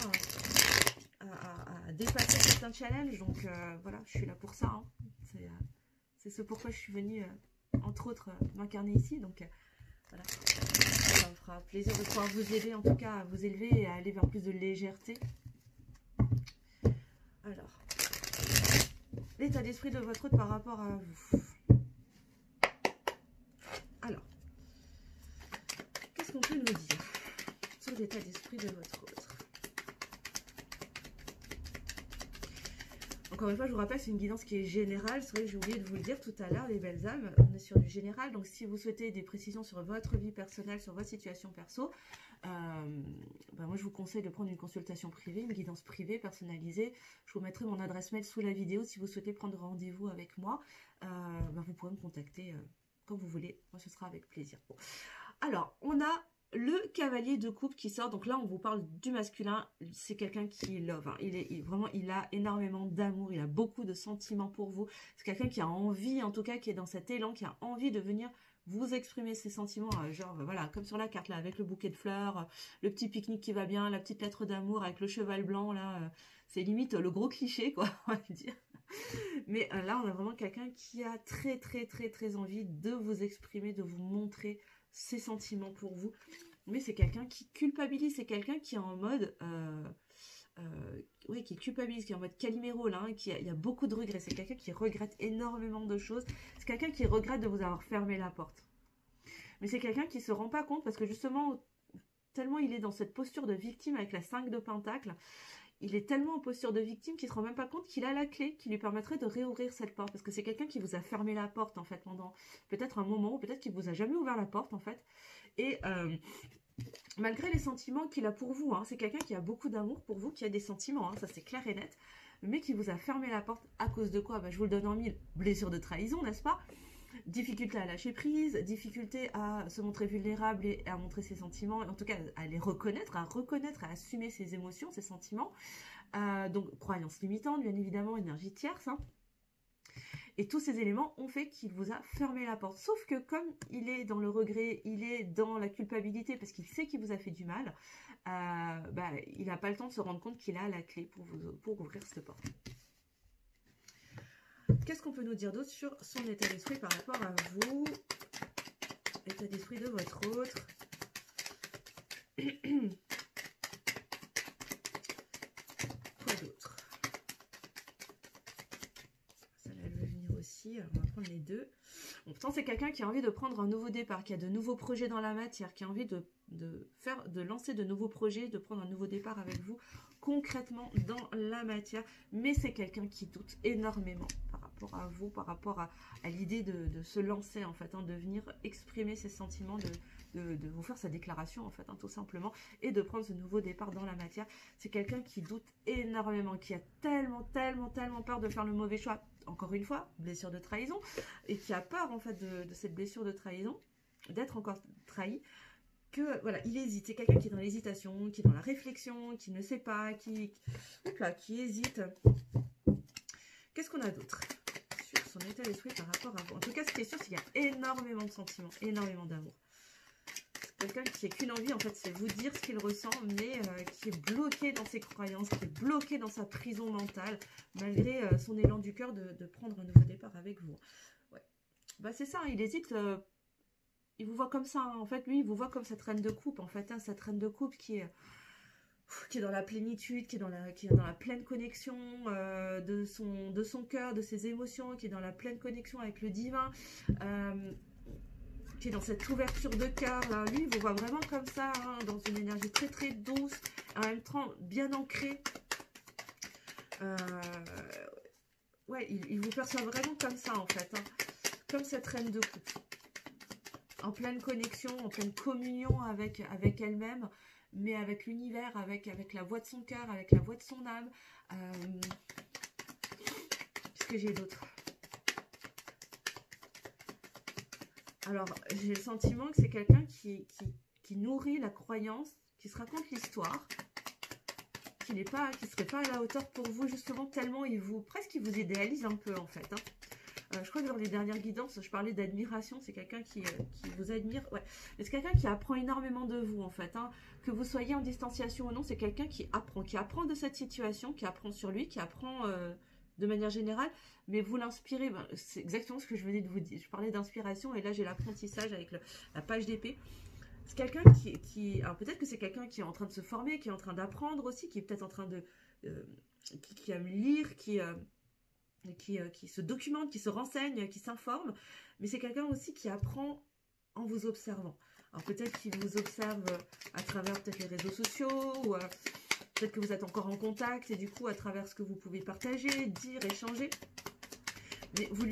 dépasser certains challenges. Donc voilà, je suis là pour ça, hein. C'est ce pourquoi je suis venue, entre autres, m'incarner ici. Donc voilà, ça me fera plaisir de pouvoir vous aider, en tout cas à vous élever et à aller vers plus de légèreté. Alors, l'état d'esprit de votre autre par rapport à vous. Alors, qu'est-ce qu'on peut nous dire sur l'état d'esprit de votre autre? Encore une fois, je vous rappelle, c'est une guidance qui est générale. C'est vrai que j'ai oublié de vous le dire tout à l'heure, les belles âmes. On est sur du général. Donc, si vous souhaitez des précisions sur votre vie personnelle, sur votre situation perso, moi, je vous conseille de prendre une consultation privée, une guidance privée, personnalisée. Je vous mettrai mon adresse mail sous la vidéo. Si vous souhaitez prendre rendez-vous avec moi, vous pourrez me contacter quand vous voulez. Moi, ce sera avec plaisir. Bon. Alors, on a le cavalier de coupe qui sort. Donc là, on vous parle du masculin. C'est quelqu'un qui love. Hein. Il a énormément d'amour. Il a beaucoup de sentiments pour vous. C'est quelqu'un qui a envie, en tout cas, qui est dans cet élan, qui a envie de venir vous exprimer ses sentiments. Voilà, comme sur la carte, là, avec le bouquet de fleurs, le petit pique-nique qui va bien, la petite lettre d'amour avec le cheval blanc, là. C'est limite le gros cliché, quoi, on va dire. Mais là, on a vraiment quelqu'un qui a très envie de vous exprimer, de vous montrer ses sentiments pour vous. Mais c'est quelqu'un qui culpabilise, c'est quelqu'un qui est en mode qui culpabilise, qui est en mode Calimero là, hein, il y a beaucoup de regrets. C'est quelqu'un qui regrette énormément de choses. C'est quelqu'un qui regrette de vous avoir fermé la porte. Mais c'est quelqu'un qui se rend pas compte parce que justement, tellement il est dans cette posture de victime avec la 5 de Pentacle, il est tellement en posture de victime qu'il ne se rend même pas compte qu'il a la clé qui lui permettrait de réouvrir cette porte. Parce que c'est quelqu'un qui vous a fermé la porte, en fait, pendant peut-être un moment, ou peut-être qu'il vous a jamais ouvert la porte, en fait. Et malgré les sentiments qu'il a pour vous, hein, c'est quelqu'un qui a beaucoup d'amour pour vous, qui a des sentiments, hein, ça c'est clair et net, mais qui vous a fermé la porte à cause de quoi? Je vous le donne en mille. Blessure de trahison, n'est-ce pas? Difficulté à lâcher prise, difficulté à se montrer vulnérable et à montrer ses sentiments, en tout cas à les reconnaître, à assumer ses émotions, ses sentiments. Donc croyances limitantes, bien évidemment, énergie tierce. Hein. Et tous ces éléments ont fait qu'il vous a fermé la porte. Sauf que comme il est dans le regret, il est dans la culpabilité parce qu'il sait qu'il vous a fait du mal, il n'a pas le temps de se rendre compte qu'il a la clé pour ouvrir cette porte. Qu'est-ce qu'on peut nous dire d'autre sur son état d'esprit par rapport à vous? État d'esprit de votre autre. Quoi d'autre? Ça, elle veut venir aussi. Alors, on va prendre les deux. Bon, pourtant, c'est quelqu'un qui a envie de prendre un nouveau départ, qui a de nouveaux projets dans la matière, qui a envie de lancer de nouveaux projets, de prendre un nouveau départ avec vous concrètement dans la matière. Mais c'est quelqu'un qui doute énormément par rapport à vous, par rapport à l'idée de se lancer en fait, de venir exprimer ses sentiments, de vous faire sa déclaration en fait, tout simplement, et de prendre ce nouveau départ dans la matière. C'est quelqu'un qui doute énormément, qui a tellement peur de faire le mauvais choix. Encore une fois, blessure de trahison, et qui a peur en fait de cette blessure de trahison, d'être encore trahi, que voilà, il hésite. C'est quelqu'un qui est dans l'hésitation, qui est dans la réflexion, qui ne sait pas, qui hésite. Qu'est-ce qu'on a d'autre sur son état d'esprit par rapport à vous? En tout cas, ce qui est sûr, c'est qu'il y a énormément de sentiments, énormément d'amour. C'est quelqu'un qui n'a qu'une envie, en fait, c'est vous dire ce qu'il ressent, mais qui est bloqué dans ses croyances, qui est bloqué dans sa prison mentale, malgré son élan du cœur de prendre un nouveau départ avec vous. Ouais. Bah, c'est ça, il hésite. Il vous voit comme ça, en fait, lui, il vous voit comme cette reine de coupe, en fait, cette reine de coupe qui est dans la plénitude, qui est dans la pleine connexion de son cœur, de ses émotions, qui est dans la pleine connexion avec le divin, qui est dans cette ouverture de cœur. Lui, il vous voit vraiment comme ça, dans une énergie très douce, en même temps bien ancrée. Ouais, il vous perçoit vraiment comme ça, en fait, comme cette reine de coupe. En pleine connexion, en pleine communion avec elle-même, mais avec l'univers, avec la voix de son cœur, avec la voix de son âme. Qu'est-ce que j'ai d'autre? Alors, j'ai le sentiment que c'est quelqu'un qui nourrit la croyance, qui se raconte l'histoire, qui serait pas à la hauteur pour vous, justement, tellement presque il vous idéalise un peu, en fait, je crois que dans les dernières guidances, je parlais d'admiration. C'est quelqu'un qui vous admire. Ouais. C'est quelqu'un qui apprend énormément de vous, en fait. Que vous soyez en distanciation ou non, c'est quelqu'un qui apprend de cette situation, qui apprend sur lui, qui apprend de manière générale. Mais vous l'inspirez. Ben, c'est exactement ce que je venais de vous dire. Je parlais d'inspiration et là, j'ai l'apprentissage avec la page d'épée. C'est quelqu'un alors peut-être que c'est quelqu'un qui est en train de se former, qui est en train d'apprendre aussi, qui est peut-être en train qui aime lire, qui se documente, qui se renseigne, qui s'informe, mais c'est quelqu'un aussi qui apprend en vous observant. Alors peut-être qu'il vous observe à travers peut-être les réseaux sociaux, ou peut-être que vous êtes encore en contact, et du coup à travers ce que vous pouvez partager, dire, échanger, mais vous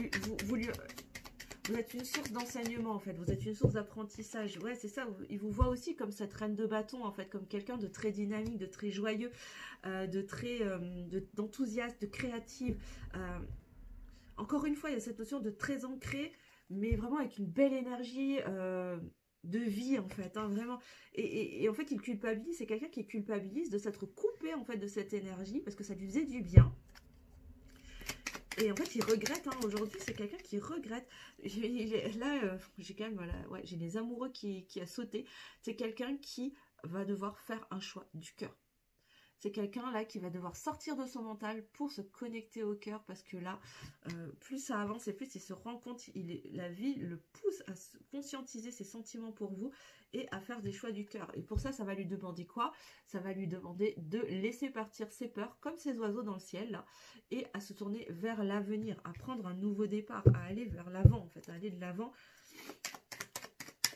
êtes une source d'enseignement, en fait, vous êtes une source d'apprentissage. Ouais, c'est ça, il vous voit aussi comme cette reine de bâton, en fait, comme quelqu'un de très dynamique, de très joyeux, d'enthousiaste, de créative. Encore une fois, il y a cette notion de très ancré, mais vraiment avec une belle énergie de vie, en fait, vraiment. Et en fait, il culpabilise, c'est quelqu'un qui culpabilise de s'être coupé, en fait, de cette énergie, parce que ça lui faisait du bien. Et en fait, il regrette, aujourd'hui, c'est quelqu'un qui regrette. Là, j'ai quand même, voilà, ouais, j'ai les amoureux qui a sauté. C'est quelqu'un qui va devoir faire un choix du cœur. C'est quelqu'un là qui va devoir sortir de son mental pour se connecter au cœur, parce que là, plus ça avance et plus il se rend compte, la vie le pousse à se conscientiser ses sentiments pour vous et à faire des choix du cœur. Et pour ça, ça va lui demander quoi? Ça va lui demander de laisser partir ses peurs, comme ces oiseaux dans le ciel, là, et à se tourner vers l'avenir, à prendre un nouveau départ, à aller vers l'avant, en fait, à aller de l'avant.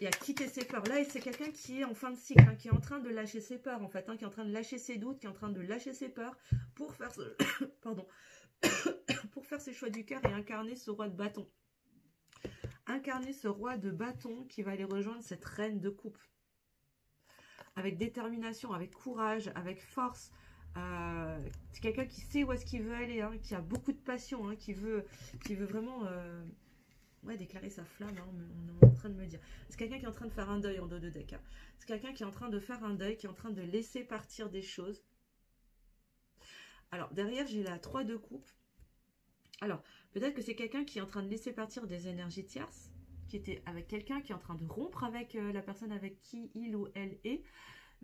Et à quitter ses peurs. Là, c'est quelqu'un qui est en fin de cycle, qui est en train de lâcher ses peurs, en fait, qui est en train de lâcher ses doutes, qui est en train de lâcher ses peurs pour faire pardon, pour faire ses choix du cœur et incarner ce roi de bâton. Incarner ce roi de bâton qui va aller rejoindre cette reine de coupe. Avec détermination, avec courage, avec force. C'est quelqu'un qui sait où est-ce qu'il veut aller, qui a beaucoup de passion, qui veut vraiment... Ouais, déclarer sa flamme, on est en train de me dire. C'est quelqu'un qui est en train de faire un deuil en dos de deck. C'est quelqu'un qui est en train de faire un deuil, qui est en train de laisser partir des choses. Alors, derrière, j'ai la 3 de coupe. Alors, peut-être que c'est quelqu'un qui est en train de laisser partir des énergies tierces, qui était avec quelqu'un, qui est en train de rompre avec la personne avec qui il ou elle est.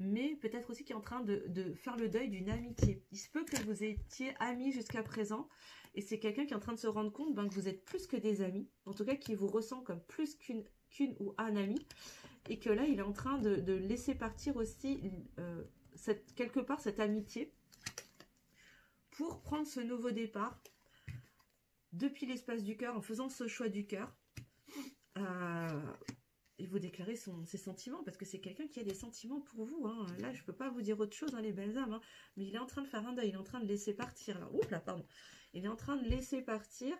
mais peut-être aussi qui est en train de faire le deuil d'une amitié. Il se peut que vous étiez amis jusqu'à présent, et c'est quelqu'un qui est en train de se rendre compte que vous êtes plus que des amis, en tout cas qui vous ressent comme plus qu'une ou un ami, et que là, il est en train de laisser partir aussi, quelque part, cette amitié, pour prendre ce nouveau départ, depuis l'espace du cœur, en faisant ce choix du cœur, et vous déclarer ses sentiments, parce que c'est quelqu'un qui a des sentiments pour vous. Hein. Là, je ne peux pas vous dire autre chose, hein, les belles âmes, hein, mais il est en train de faire un deuil, il est en train de laisser partir. Là. Oups là, pardon. Il est en train de laisser partir.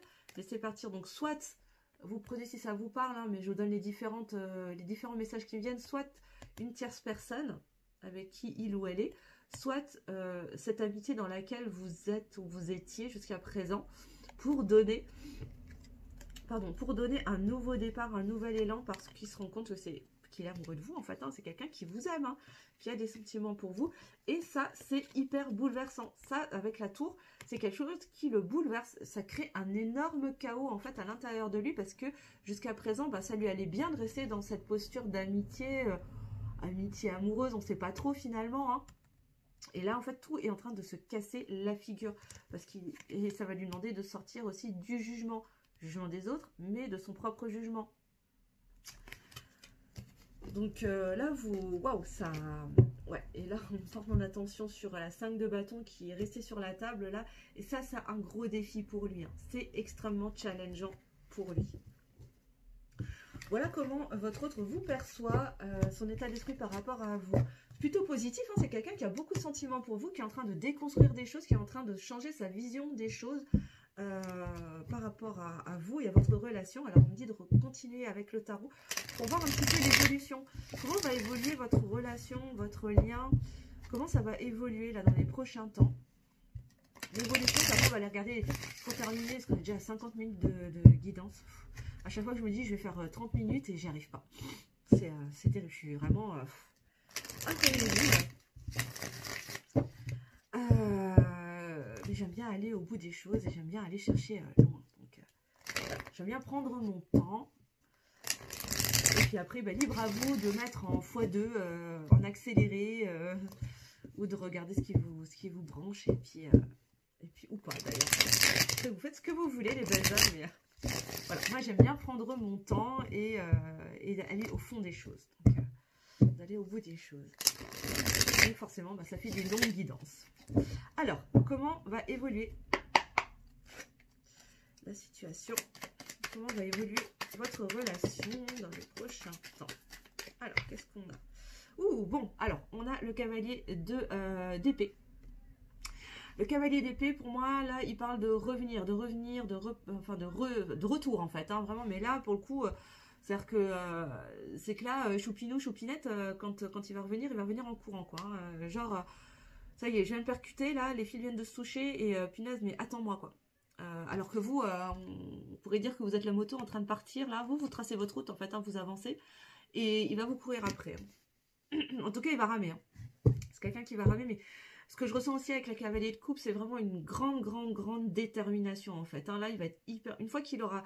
Donc, soit vous prenez si ça vous parle, hein, mais je vous donne les différents messages qui viennent, soit une tierce personne avec qui il ou elle est, soit cette amitié dans laquelle vous êtes ou vous étiez jusqu'à présent, pour donner un nouveau départ, un nouvel élan, parce qu'il se rend compte qu'il est amoureux de vous, en fait, hein, c'est quelqu'un qui vous aime, hein, qui a des sentiments pour vous, et ça, c'est hyper bouleversant. Ça, avec la tour, c'est quelque chose qui le bouleverse, ça crée un énorme chaos, en fait, à l'intérieur de lui, parce que jusqu'à présent, ça lui allait bien de rester dans cette posture d'amitié, amitié amoureuse, on ne sait pas trop, finalement, hein. Et là, en fait, tout est en train de se casser la figure, et ça va lui demander de sortir aussi du jugement des autres, mais de son propre jugement. Donc là, waouh, ça... Ouais, et là, on porte mon attention sur la 5 de bâton qui est restée sur la table, là. Et ça, c'est un gros défi pour lui. Hein. C'est extrêmement challengeant pour lui. Voilà comment votre autre vous perçoit, son état d'esprit par rapport à vous. Plutôt positif, hein, c'est quelqu'un qui a beaucoup de sentiments pour vous, qui est en train de déconstruire des choses, qui est en train de changer sa vision des choses par rapport à vous et à votre relation. Alors, on me dit de continuer avec le tarot pour voir un petit peu l'évolution. Comment va évoluer votre relation, votre lien? Comment ça va évoluer là dans les prochains temps? L'évolution, on va aller regarder pour terminer, parce qu'on est déjà à 50 minutes de guidance. À chaque fois que je me dis, je vais faire 30 minutes et j'y arrive pas. C'est terrible, je suis vraiment intelligible. Mais j'aime bien aller au bout des choses et j'aime bien aller chercher loin. Donc, j'aime bien prendre mon temps. Et puis après, libre à vous de mettre en x2, en accéléré, ou de regarder ce qui vous branche. Et puis ou pas d'ailleurs. Vous faites ce que vous voulez, les belles âmes. Mais, voilà, moi j'aime bien prendre mon temps et aller au fond des choses. Donc, d'aller au bout des choses. Et forcément, ça fait des longues guidances. Alors, comment va évoluer la situation? Comment va évoluer votre relation dans les prochains temps? Alors, qu'est-ce qu'on a? Ouh, bon, alors, on a le cavalier d'épée. Le cavalier d'épée, pour moi, là, il parle de revenir, de retour, en fait, hein, vraiment. Mais là, pour le coup, c'est-à-dire que c'est que là, Choupinou, Choupinette, quand il va revenir en courant, quoi. Hein, genre, ça y est, je viens de percuter, là, les fils viennent de se toucher, et punaise, mais attends-moi, quoi. Alors que vous, on pourrait dire que vous êtes la moto en train de partir, là, vous tracez votre route, en fait, hein, vous avancez, et il va vous courir après. Hein. En tout cas, il va ramer. Hein. C'est quelqu'un qui va ramer, mais ce que je ressens aussi avec le cavalier de coupe, c'est vraiment une grande détermination, en fait. Hein. Là, il va être hyper... Une fois qu'il aura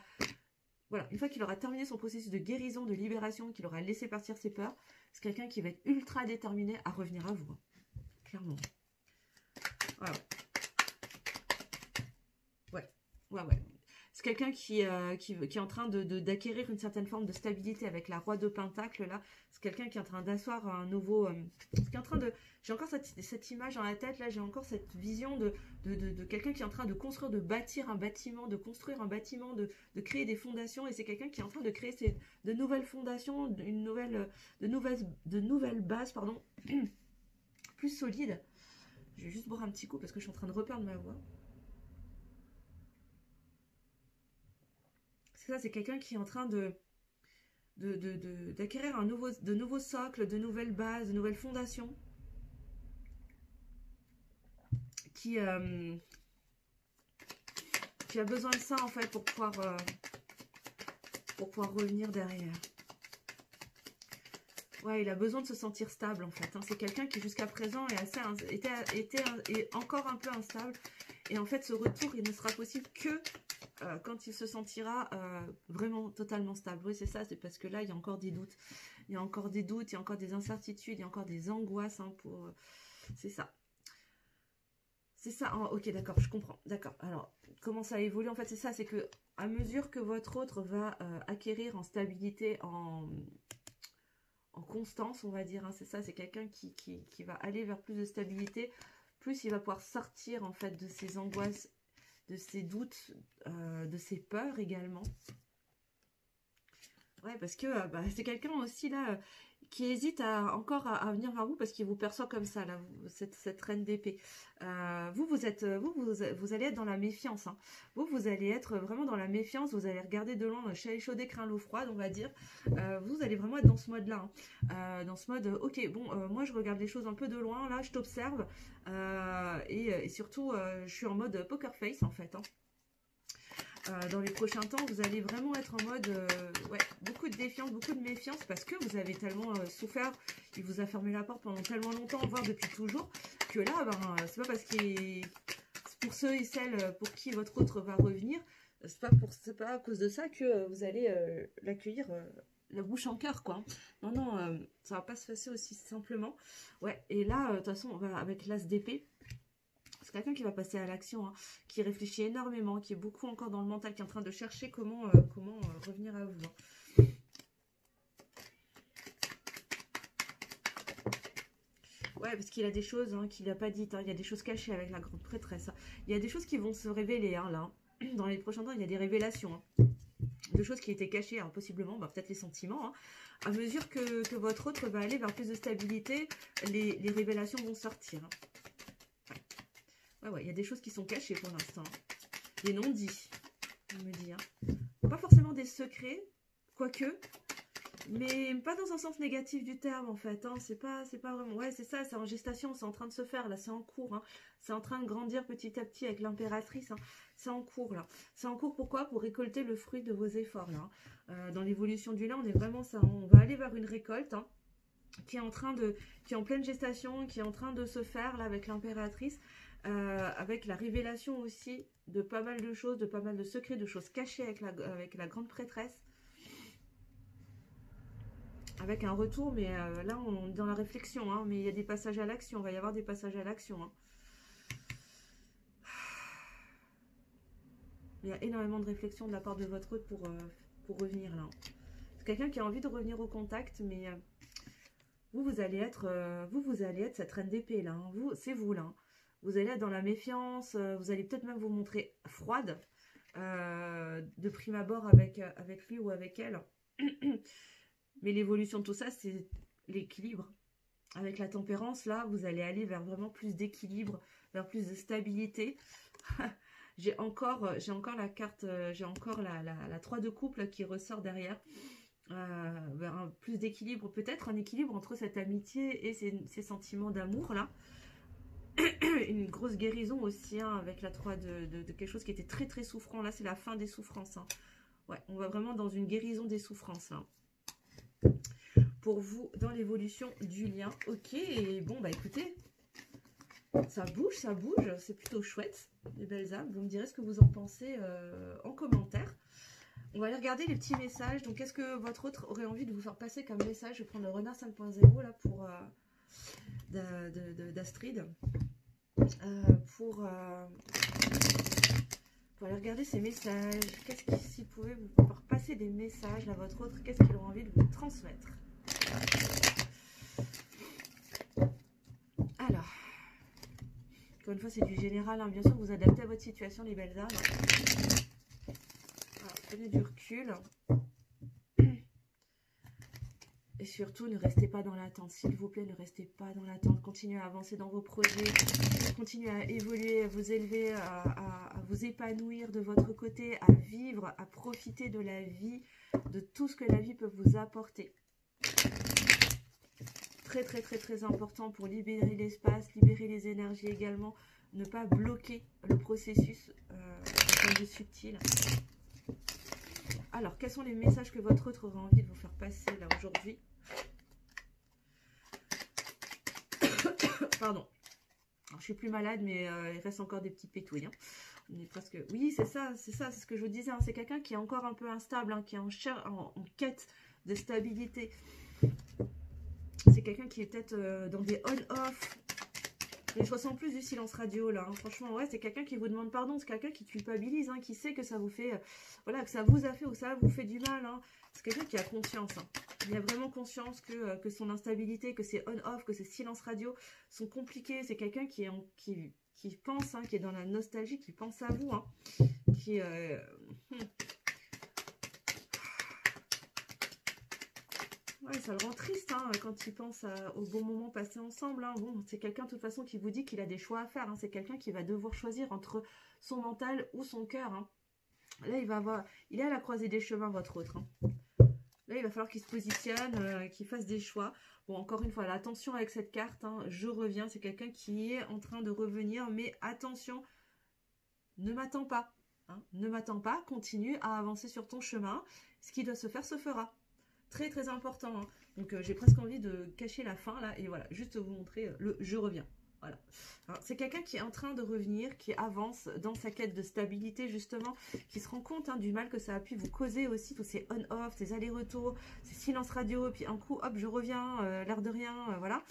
terminé son processus de guérison, de libération, qu'il aura laissé partir ses peurs, c'est quelqu'un qui va être ultra déterminé à revenir à vous. Hein. Clairement. Voilà. Ouais. C'est quelqu'un qui est en train d'acquérir une certaine forme de stabilité avec la roi de Pentacle, là. C'est quelqu'un qui est en train d'asseoir un nouveau... J'ai encore cette image dans la tête, là, j'ai encore cette vision de quelqu'un qui est en train de construire, de bâtir un bâtiment, de construire un bâtiment, de créer des fondations, et c'est quelqu'un qui est en train de créer de nouvelles fondations, de nouvelles bases, pardon, plus solides. Je vais juste boire un petit coup parce que je suis en train de reperdre ma voix. C'est ça, c'est quelqu'un qui est en train d'acquérir de nouveaux socles, de nouvelles bases, de nouvelles fondations, qui a besoin de ça en fait pour pouvoir revenir derrière. Ouais, il a besoin de se sentir stable en fait. Hein. C'est quelqu'un qui jusqu'à présent est encore un peu instable. Et en fait, ce retour, il ne sera possible que quand il se sentira vraiment totalement stable. Oui, c'est ça, c'est parce que là, il y a encore des doutes. il y a encore des doutes, il y a encore des incertitudes, il y a encore des angoisses, hein, pour... c'est ça. C'est ça, hein, ok, d'accord, je comprends. D'accord, alors, comment ça évolue? En fait, c'est ça, c'est que à mesure que votre autre va acquérir en stabilité, en constance, on va dire, hein, c'est ça, c'est quelqu'un qui va aller vers plus de stabilité, plus il va pouvoir sortir, en fait, de ses angoisses, de ses doutes, de ses peurs également. Ouais, parce que bah, c'est quelqu'un aussi, là, qui hésite encore à venir vers vous parce qu'il vous perçoit comme ça, là, cette reine d'épée. Vous allez être dans la méfiance. Hein. Vous allez être vraiment dans la méfiance. Vous allez regarder de loin, chat échaudé, craint l'eau froide, on va dire. Vous allez vraiment être dans ce mode-là. Hein. Dans ce mode, ok, bon, moi je regarde les choses un peu de loin, là, je t'observe. Et surtout, je suis en mode poker face, en fait. Hein. Dans les prochains temps, vous allez vraiment être en mode ouais, beaucoup de défiance, beaucoup de méfiance parce que vous avez tellement souffert, il vous a fermé la porte pendant tellement longtemps, voire depuis toujours, que là, ben, c'est pas parce qu'il pour ceux et celles pour qui votre autre va revenir, c'est pas à cause de ça que vous allez l'accueillir la bouche en cœur, quoi. Non, non, ça va pas se passer aussi simplement. Ouais, et là, de toute façon, on va avec l'as d'épée. C'est quelqu'un qui va passer à l'action, hein, qui réfléchit énormément, qui est beaucoup encore dans le mental, qui est en train de chercher comment revenir à vous. Hein. Ouais, parce qu'il a des choses hein, qu'il n'a pas dites. Hein. Il y a des choses cachées avec la grande prêtresse. Hein. Il y a des choses qui vont se révéler hein, là. Dans les prochains temps, il y a des révélations. Hein. De choses qui étaient cachées, alors possiblement, bah, peut-être les sentiments. Hein. À mesure que votre autre va aller vers plus de stabilité, les révélations vont sortir. Hein. Ouais, il y a des choses qui sont cachées pour l'instant. Des non-dits, on me dit. Hein. Pas forcément des secrets, quoique, mais pas dans un sens négatif du terme, en fait. Hein. C'est pas vraiment... Ouais, c'est ça, c'est en gestation, c'est en train de se faire, là, c'est en cours. Hein. C'est en train de grandir petit à petit avec l'impératrice. Hein. C'est en cours, là. C'est en cours, pourquoi? Pour récolter le fruit de vos efforts, là. Dans l'évolution du lait, on est vraiment ça. On va aller vers une récolte, hein, qui est en pleine gestation, qui est en train de se faire, là, avec l'impératrice. Avec la révélation aussi de pas mal de choses, de pas mal de secrets, de choses cachées avec la grande prêtresse. Avec un retour, mais là on est dans la réflexion, hein, mais il y a des passages à l'action, il va y avoir des passages à l'action. Hein. Il y a énormément de réflexion de la part de votre hôte pour revenir là. C'est quelqu'un qui a envie de revenir au contact, mais vous allez être cette reine d'épée là. Hein. C'est vous là. Hein. Vous allez être dans la méfiance, vous allez peut-être même vous montrer froide de prime abord avec lui ou avec elle. Mais l'évolution de tout ça, c'est l'équilibre. Avec la tempérance, là, vous allez aller vers vraiment plus d'équilibre, vers plus de stabilité. j'ai encore la carte, j'ai encore la 3 de couple qui ressort derrière. Vers plus d'équilibre, peut-être un équilibre entre cette amitié et ces sentiments d'amour, là. Une grosse guérison aussi hein, avec la 3 de quelque chose qui était très très souffrant. Là, c'est la fin des souffrances. Hein. Ouais, on va vraiment dans une guérison des souffrances. Hein. Pour vous, dans l'évolution du lien. Ok, et bon, bah écoutez, ça bouge, c'est plutôt chouette, les belles âmes. Vous me direz ce que vous en pensez en commentaire. On va aller regarder les petits messages. Donc, qu'est-ce que votre autre aurait envie de vous faire passer comme message? Je vais prendre le renard 5.0 là pour d'Astrid. Pour aller regarder ces messages. Qu'est-ce qu'il s'il pouvait vous faire passer des messages à votre autre? Qu'est-ce qu'il aurait envie de vous transmettre? Alors, encore une fois, c'est du général. Hein. Bien sûr, vous adaptez à votre situation, les belles âmes. Alors, prenez du recul. Et surtout, ne restez pas dans l'attente. S'il vous plaît, ne restez pas dans l'attente. Continuez à avancer dans vos projets. Continuez à évoluer, à vous élever, à vous épanouir de votre côté, à vivre, à profiter de la vie, de tout ce que la vie peut vous apporter. Très, très, très, très important pour libérer l'espace, libérer les énergies également. Ne pas bloquer le processus d'un point de vue subtil. Alors, quels sont les messages que votre autre aura envie de vous faire passer là aujourd'hui? Pardon. Alors, je suis plus malade, mais il reste encore des petits pétouilles. Hein. On est presque... Oui, c'est ça, c'est ce que je vous disais. Hein. C'est quelqu'un qui est encore un peu instable, hein, qui est en quête de stabilité. C'est quelqu'un qui est peut-être dans des on-off. Mais je ressens plus du silence radio là, hein. Franchement, ouais, c'est quelqu'un qui vous demande pardon, c'est quelqu'un qui culpabilise, hein, qui sait que ça vous fait, voilà, que ça vous a fait ou ça vous fait du mal, hein. C'est quelqu'un qui a conscience, hein. Il a vraiment conscience que son instabilité, que ses on-off, que ses silences radio sont compliqués. C'est quelqu'un qui pense, hein, qui est dans la nostalgie, qui pense à vous, hein, qui Ouais, ça le rend triste hein, quand il pense aux bons moments passés ensemble. Hein. Bon, c'est quelqu'un de toute façon qui vous dit qu'il a des choix à faire. Hein. C'est quelqu'un qui va devoir choisir entre son mental ou son cœur. Hein. Là, il est à la croisée des chemins, votre autre. Hein. Là, il va falloir qu'il se positionne, qu'il fasse des choix. Bon, encore une fois, là, attention avec cette carte. Hein. Je reviens, c'est quelqu'un qui est en train de revenir. Mais attention, ne m'attends pas. Hein. Ne m'attends pas, continue à avancer sur ton chemin. Ce qui doit se faire, se fera. Très très important, hein. Donc j'ai presque envie de cacher la fin là et voilà, juste vous montrer le je reviens. Voilà. C'est quelqu'un qui est en train de revenir, qui avance dans sa quête de stabilité justement, qui se rend compte hein, du mal que ça a pu vous causer aussi, tous ces on-off, ces allers-retours, ces silences radio, et puis un coup hop je reviens, l'air de rien, voilà.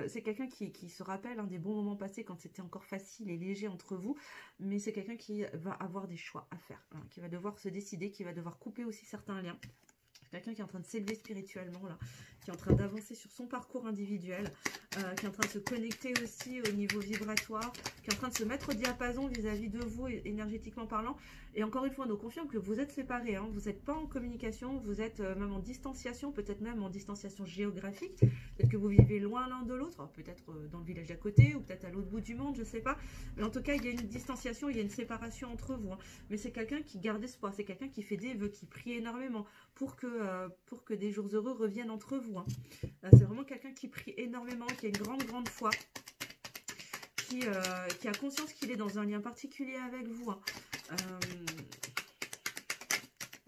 C'est quelqu'un qui se rappelle hein, des bons moments passés quand c'était encore facile et léger entre vous, mais c'est quelqu'un qui va avoir des choix à faire, hein, qui va devoir se décider, qui va devoir couper aussi certains liens. Quelqu'un qui est en train de s'élever spirituellement, là, qui est en train d'avancer sur son parcours individuel, qui est en train de se connecter aussi au niveau vibratoire, qui est en train de se mettre au diapason vis-à-vis de vous, énergétiquement parlant. Et encore une fois, on nous confirme que vous êtes séparés, hein, vous n'êtes pas en communication, vous êtes même en distanciation, peut-être même en distanciation géographique, peut-être que vous vivez loin l'un de l'autre, peut-être dans le village d'à côté, ou peut-être à l'autre bout du monde, je ne sais pas. Mais en tout cas, il y a une distanciation, il y a une séparation entre vous. Hein. Mais c'est quelqu'un qui garde espoir, c'est quelqu'un qui fait des vœux, qui prie énormément, pour que des jours heureux reviennent entre vous. Hein. C'est vraiment quelqu'un qui prie énormément, qui a une grande foi, qui a conscience qu'il est dans un lien particulier avec vous. Hein.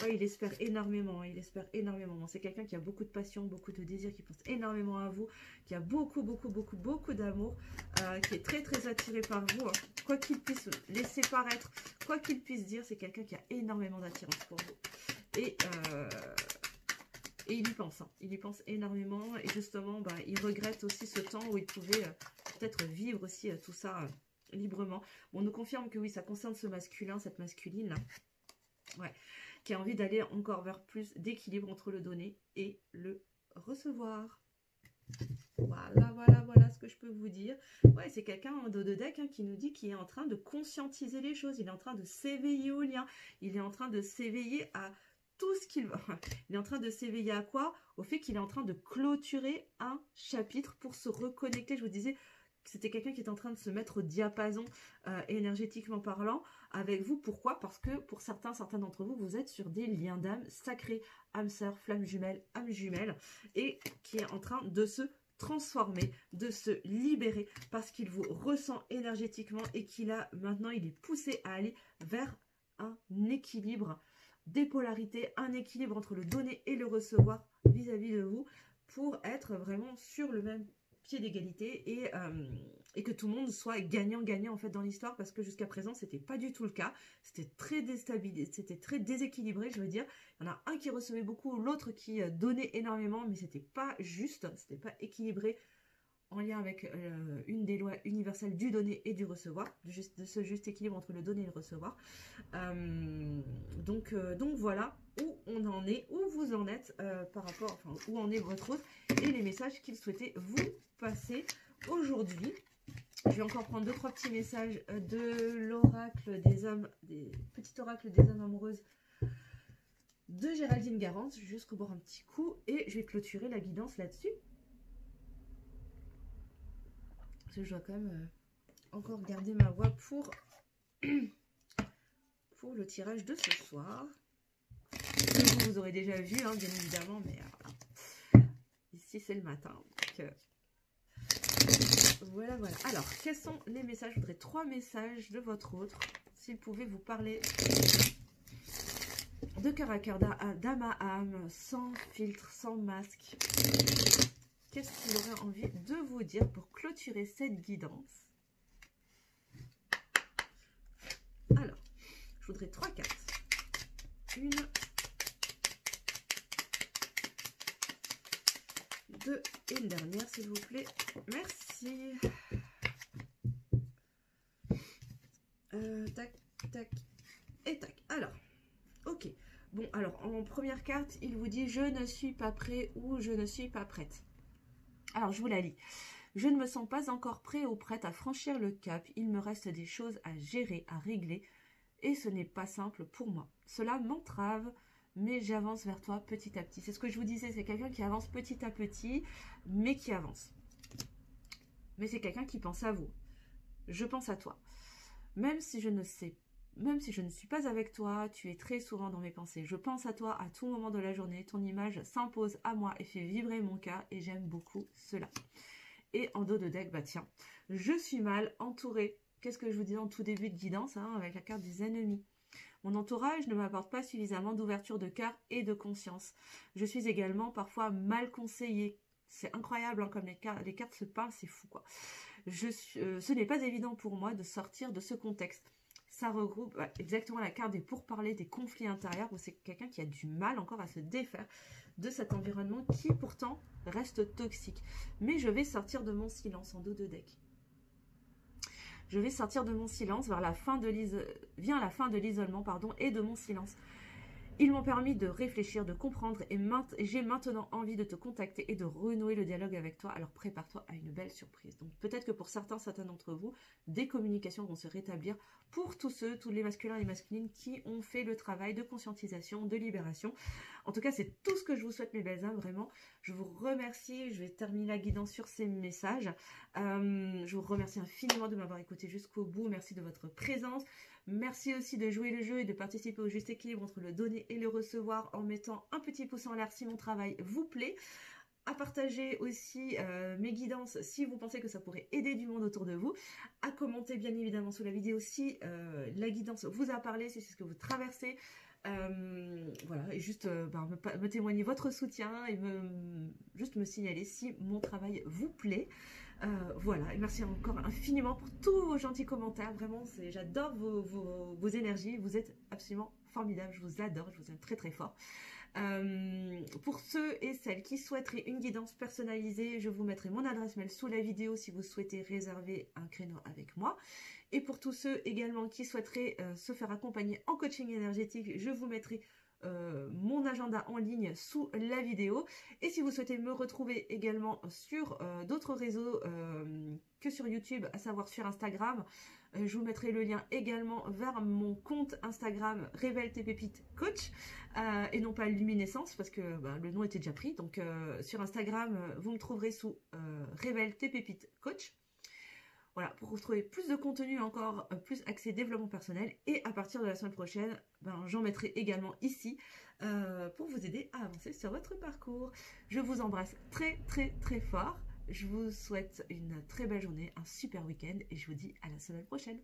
Ouais, il espère énormément, hein, il espère énormément. C'est quelqu'un qui a beaucoup de passion, beaucoup de désir, qui pense énormément à vous, qui a beaucoup d'amour, qui est très attiré par vous. Hein. Quoi qu'il puisse laisser paraître, quoi qu'il puisse dire, c'est quelqu'un qui a énormément d'attirance pour vous. Et il y pense, hein. Il y pense énormément. Et justement, bah, il regrette aussi ce temps où il pouvait peut-être vivre aussi tout ça librement. Bon, on nous confirme que oui, ça concerne ce masculin, cette masculine là. Ouais. Qui a envie d'aller encore vers plus d'équilibre entre le donner et le recevoir. Voilà ce que je peux vous dire. Ouais, c'est quelqu'un en dos de deck hein, qui nous dit qu'il est en train de conscientiser les choses. Il est en train de s'éveiller au lien. Il est en train de s'éveiller à tout ce qu'il veut. Il est en train de s'éveiller à quoi? Au fait qu'il est en train de clôturer un chapitre pour se reconnecter. Je vous disais que c'était quelqu'un qui est en train de se mettre au diapason énergétiquement parlant avec vous. Pourquoi? Parce que pour certains d'entre vous, vous êtes sur des liens d'âme sacrés, âme sœur, flamme jumelle, âme jumelle, et qui est en train de se transformer, de se libérer, parce qu'il vous ressent énergétiquement et qu'il a maintenant, il est poussé à aller vers un équilibre des polarités, un équilibre entre le donner et le recevoir vis-à-vis de vous, pour être vraiment sur le même pied d'égalité et que tout le monde soit gagnant-gagnant en fait dans l'histoire, parce que jusqu'à présent c'était pas du tout le cas, c'était très déstabilisé, c'était très déséquilibré, je veux dire. Il y en a un qui recevait beaucoup, l'autre qui donnait énormément, mais c'était pas juste, c'était pas équilibré en lien avec une des lois universelles du donner et du recevoir, de ce juste équilibre entre le donner et le recevoir. Donc voilà où on en est, où vous en êtes par rapport, enfin où en est votre autre et les messages qu'il souhaitait vous passer aujourd'hui. Je vais encore prendre 2-3 petits messages de l'oracle des âmes, des petits oracles des âmes amoureuses de Géraldine Garance. Je vais juste reboire un petit coup et je vais clôturer la guidance là-dessus. Parce que je dois quand même encore garder ma voix pour le tirage de ce soir. Vous aurez déjà vu, hein, bien évidemment, mais ici c'est le matin. Donc, voilà. Alors, quels sont les messages? Je voudrais 3 messages de votre autre. S'il pouvait vous parler de cœur à cœur, d'âme à âme, sans filtre, sans masque. Qu'est-ce qu'il aurait envie de vous dire pour clôturer cette guidance? Alors, je voudrais 3 cartes. 1, 2 et une dernière, s'il vous plaît. Merci. Tac, tac et tac. Alors, ok. Bon, alors, en première carte, il vous dit « Je ne suis pas prêt » ou « Je ne suis pas prête ». Alors, je vous la lis. « Je ne me sens pas encore prêt ou prête à franchir le cap. Il me reste des choses à gérer, à régler. Et ce n'est pas simple pour moi. Cela m'entrave, mais j'avance vers toi petit à petit. » C'est ce que je vous disais, c'est quelqu'un qui avance petit à petit, mais qui avance. Mais c'est quelqu'un qui pense à vous. Je pense à toi. Même si je ne suis pas avec toi, tu es très souvent dans mes pensées. Je pense à toi à tout moment de la journée. Ton image s'impose à moi et fait vibrer mon cœur et j'aime beaucoup cela. Et en dos de deck, bah tiens, je suis mal entourée. Qu'est-ce que je vous dis en tout début de guidance, hein, avec la carte des ennemis? Mon entourage ne m'apporte pas suffisamment d'ouverture de cœur et de conscience. Je suis également parfois mal conseillée. C'est incroyable, hein, comme les cartes se parlent, c'est fou, quoi. Ce n'est pas évident pour moi de sortir de ce contexte. Ça regroupe exactement la carte des pourparlers, des conflits intérieurs, où c'est quelqu'un qui a du mal encore à se défaire de cet environnement qui pourtant reste toxique. Mais je vais sortir de mon silence en dos de deck. Je vais sortir de mon silence vers la fin de l'isolement, et de mon silence. Ils m'ont permis de réfléchir, de comprendre et j'ai maintenant envie de te contacter et de renouer le dialogue avec toi. Alors prépare-toi à une belle surprise. Donc peut-être que pour certains d'entre vous, des communications vont se rétablir pour tous les masculins et masculines qui ont fait le travail de conscientisation, de libération. En tout cas, c'est tout ce que je vous souhaite, mes belles âmes, vraiment. Je vous remercie. Je vais terminer la guidance sur ces messages. Je vous remercie infiniment de m'avoir écouté jusqu'au bout. Merci de votre présence. Merci aussi de jouer le jeu et de participer au juste équilibre entre le donner et le recevoir en mettant un petit pouce en l'air si mon travail vous plaît. À partager aussi mes guidances si vous pensez que ça pourrait aider du monde autour de vous. À commenter bien évidemment sous la vidéo si la guidance vous a parlé, si c'est ce que vous traversez. Voilà, et juste me témoigner votre soutien et juste me signaler si mon travail vous plaît. Voilà, et merci encore infiniment pour tous vos gentils commentaires. Vraiment, j'adore vos énergies. Vous êtes absolument formidables. Je vous adore, je vous aime très très fort. Pour ceux et celles qui souhaiteraient une guidance personnalisée, je vous mettrai mon adresse mail sous la vidéo si vous souhaitez réserver un créneau avec moi. Et pour tous ceux également qui souhaiteraient se faire accompagner en coaching énergétique, je vous mettrai mon agenda en ligne sous la vidéo. Et si vous souhaitez me retrouver également sur d'autres réseaux que sur YouTube, à savoir sur Instagram, je vous mettrai le lien également vers mon compte Instagram Révèle tes pépites coach et non pas Luminescence parce que le nom était déjà pris. Donc sur Instagram, vous me trouverez sous Révèle tes pépites coach. Voilà, pour retrouver plus de contenu encore, plus axé développement personnel. Et à partir de la semaine prochaine, j'en mettrai également ici pour vous aider à avancer sur votre parcours. Je vous embrasse très très très fort. Je vous souhaite une très belle journée, un super week-end et je vous dis à la semaine prochaine.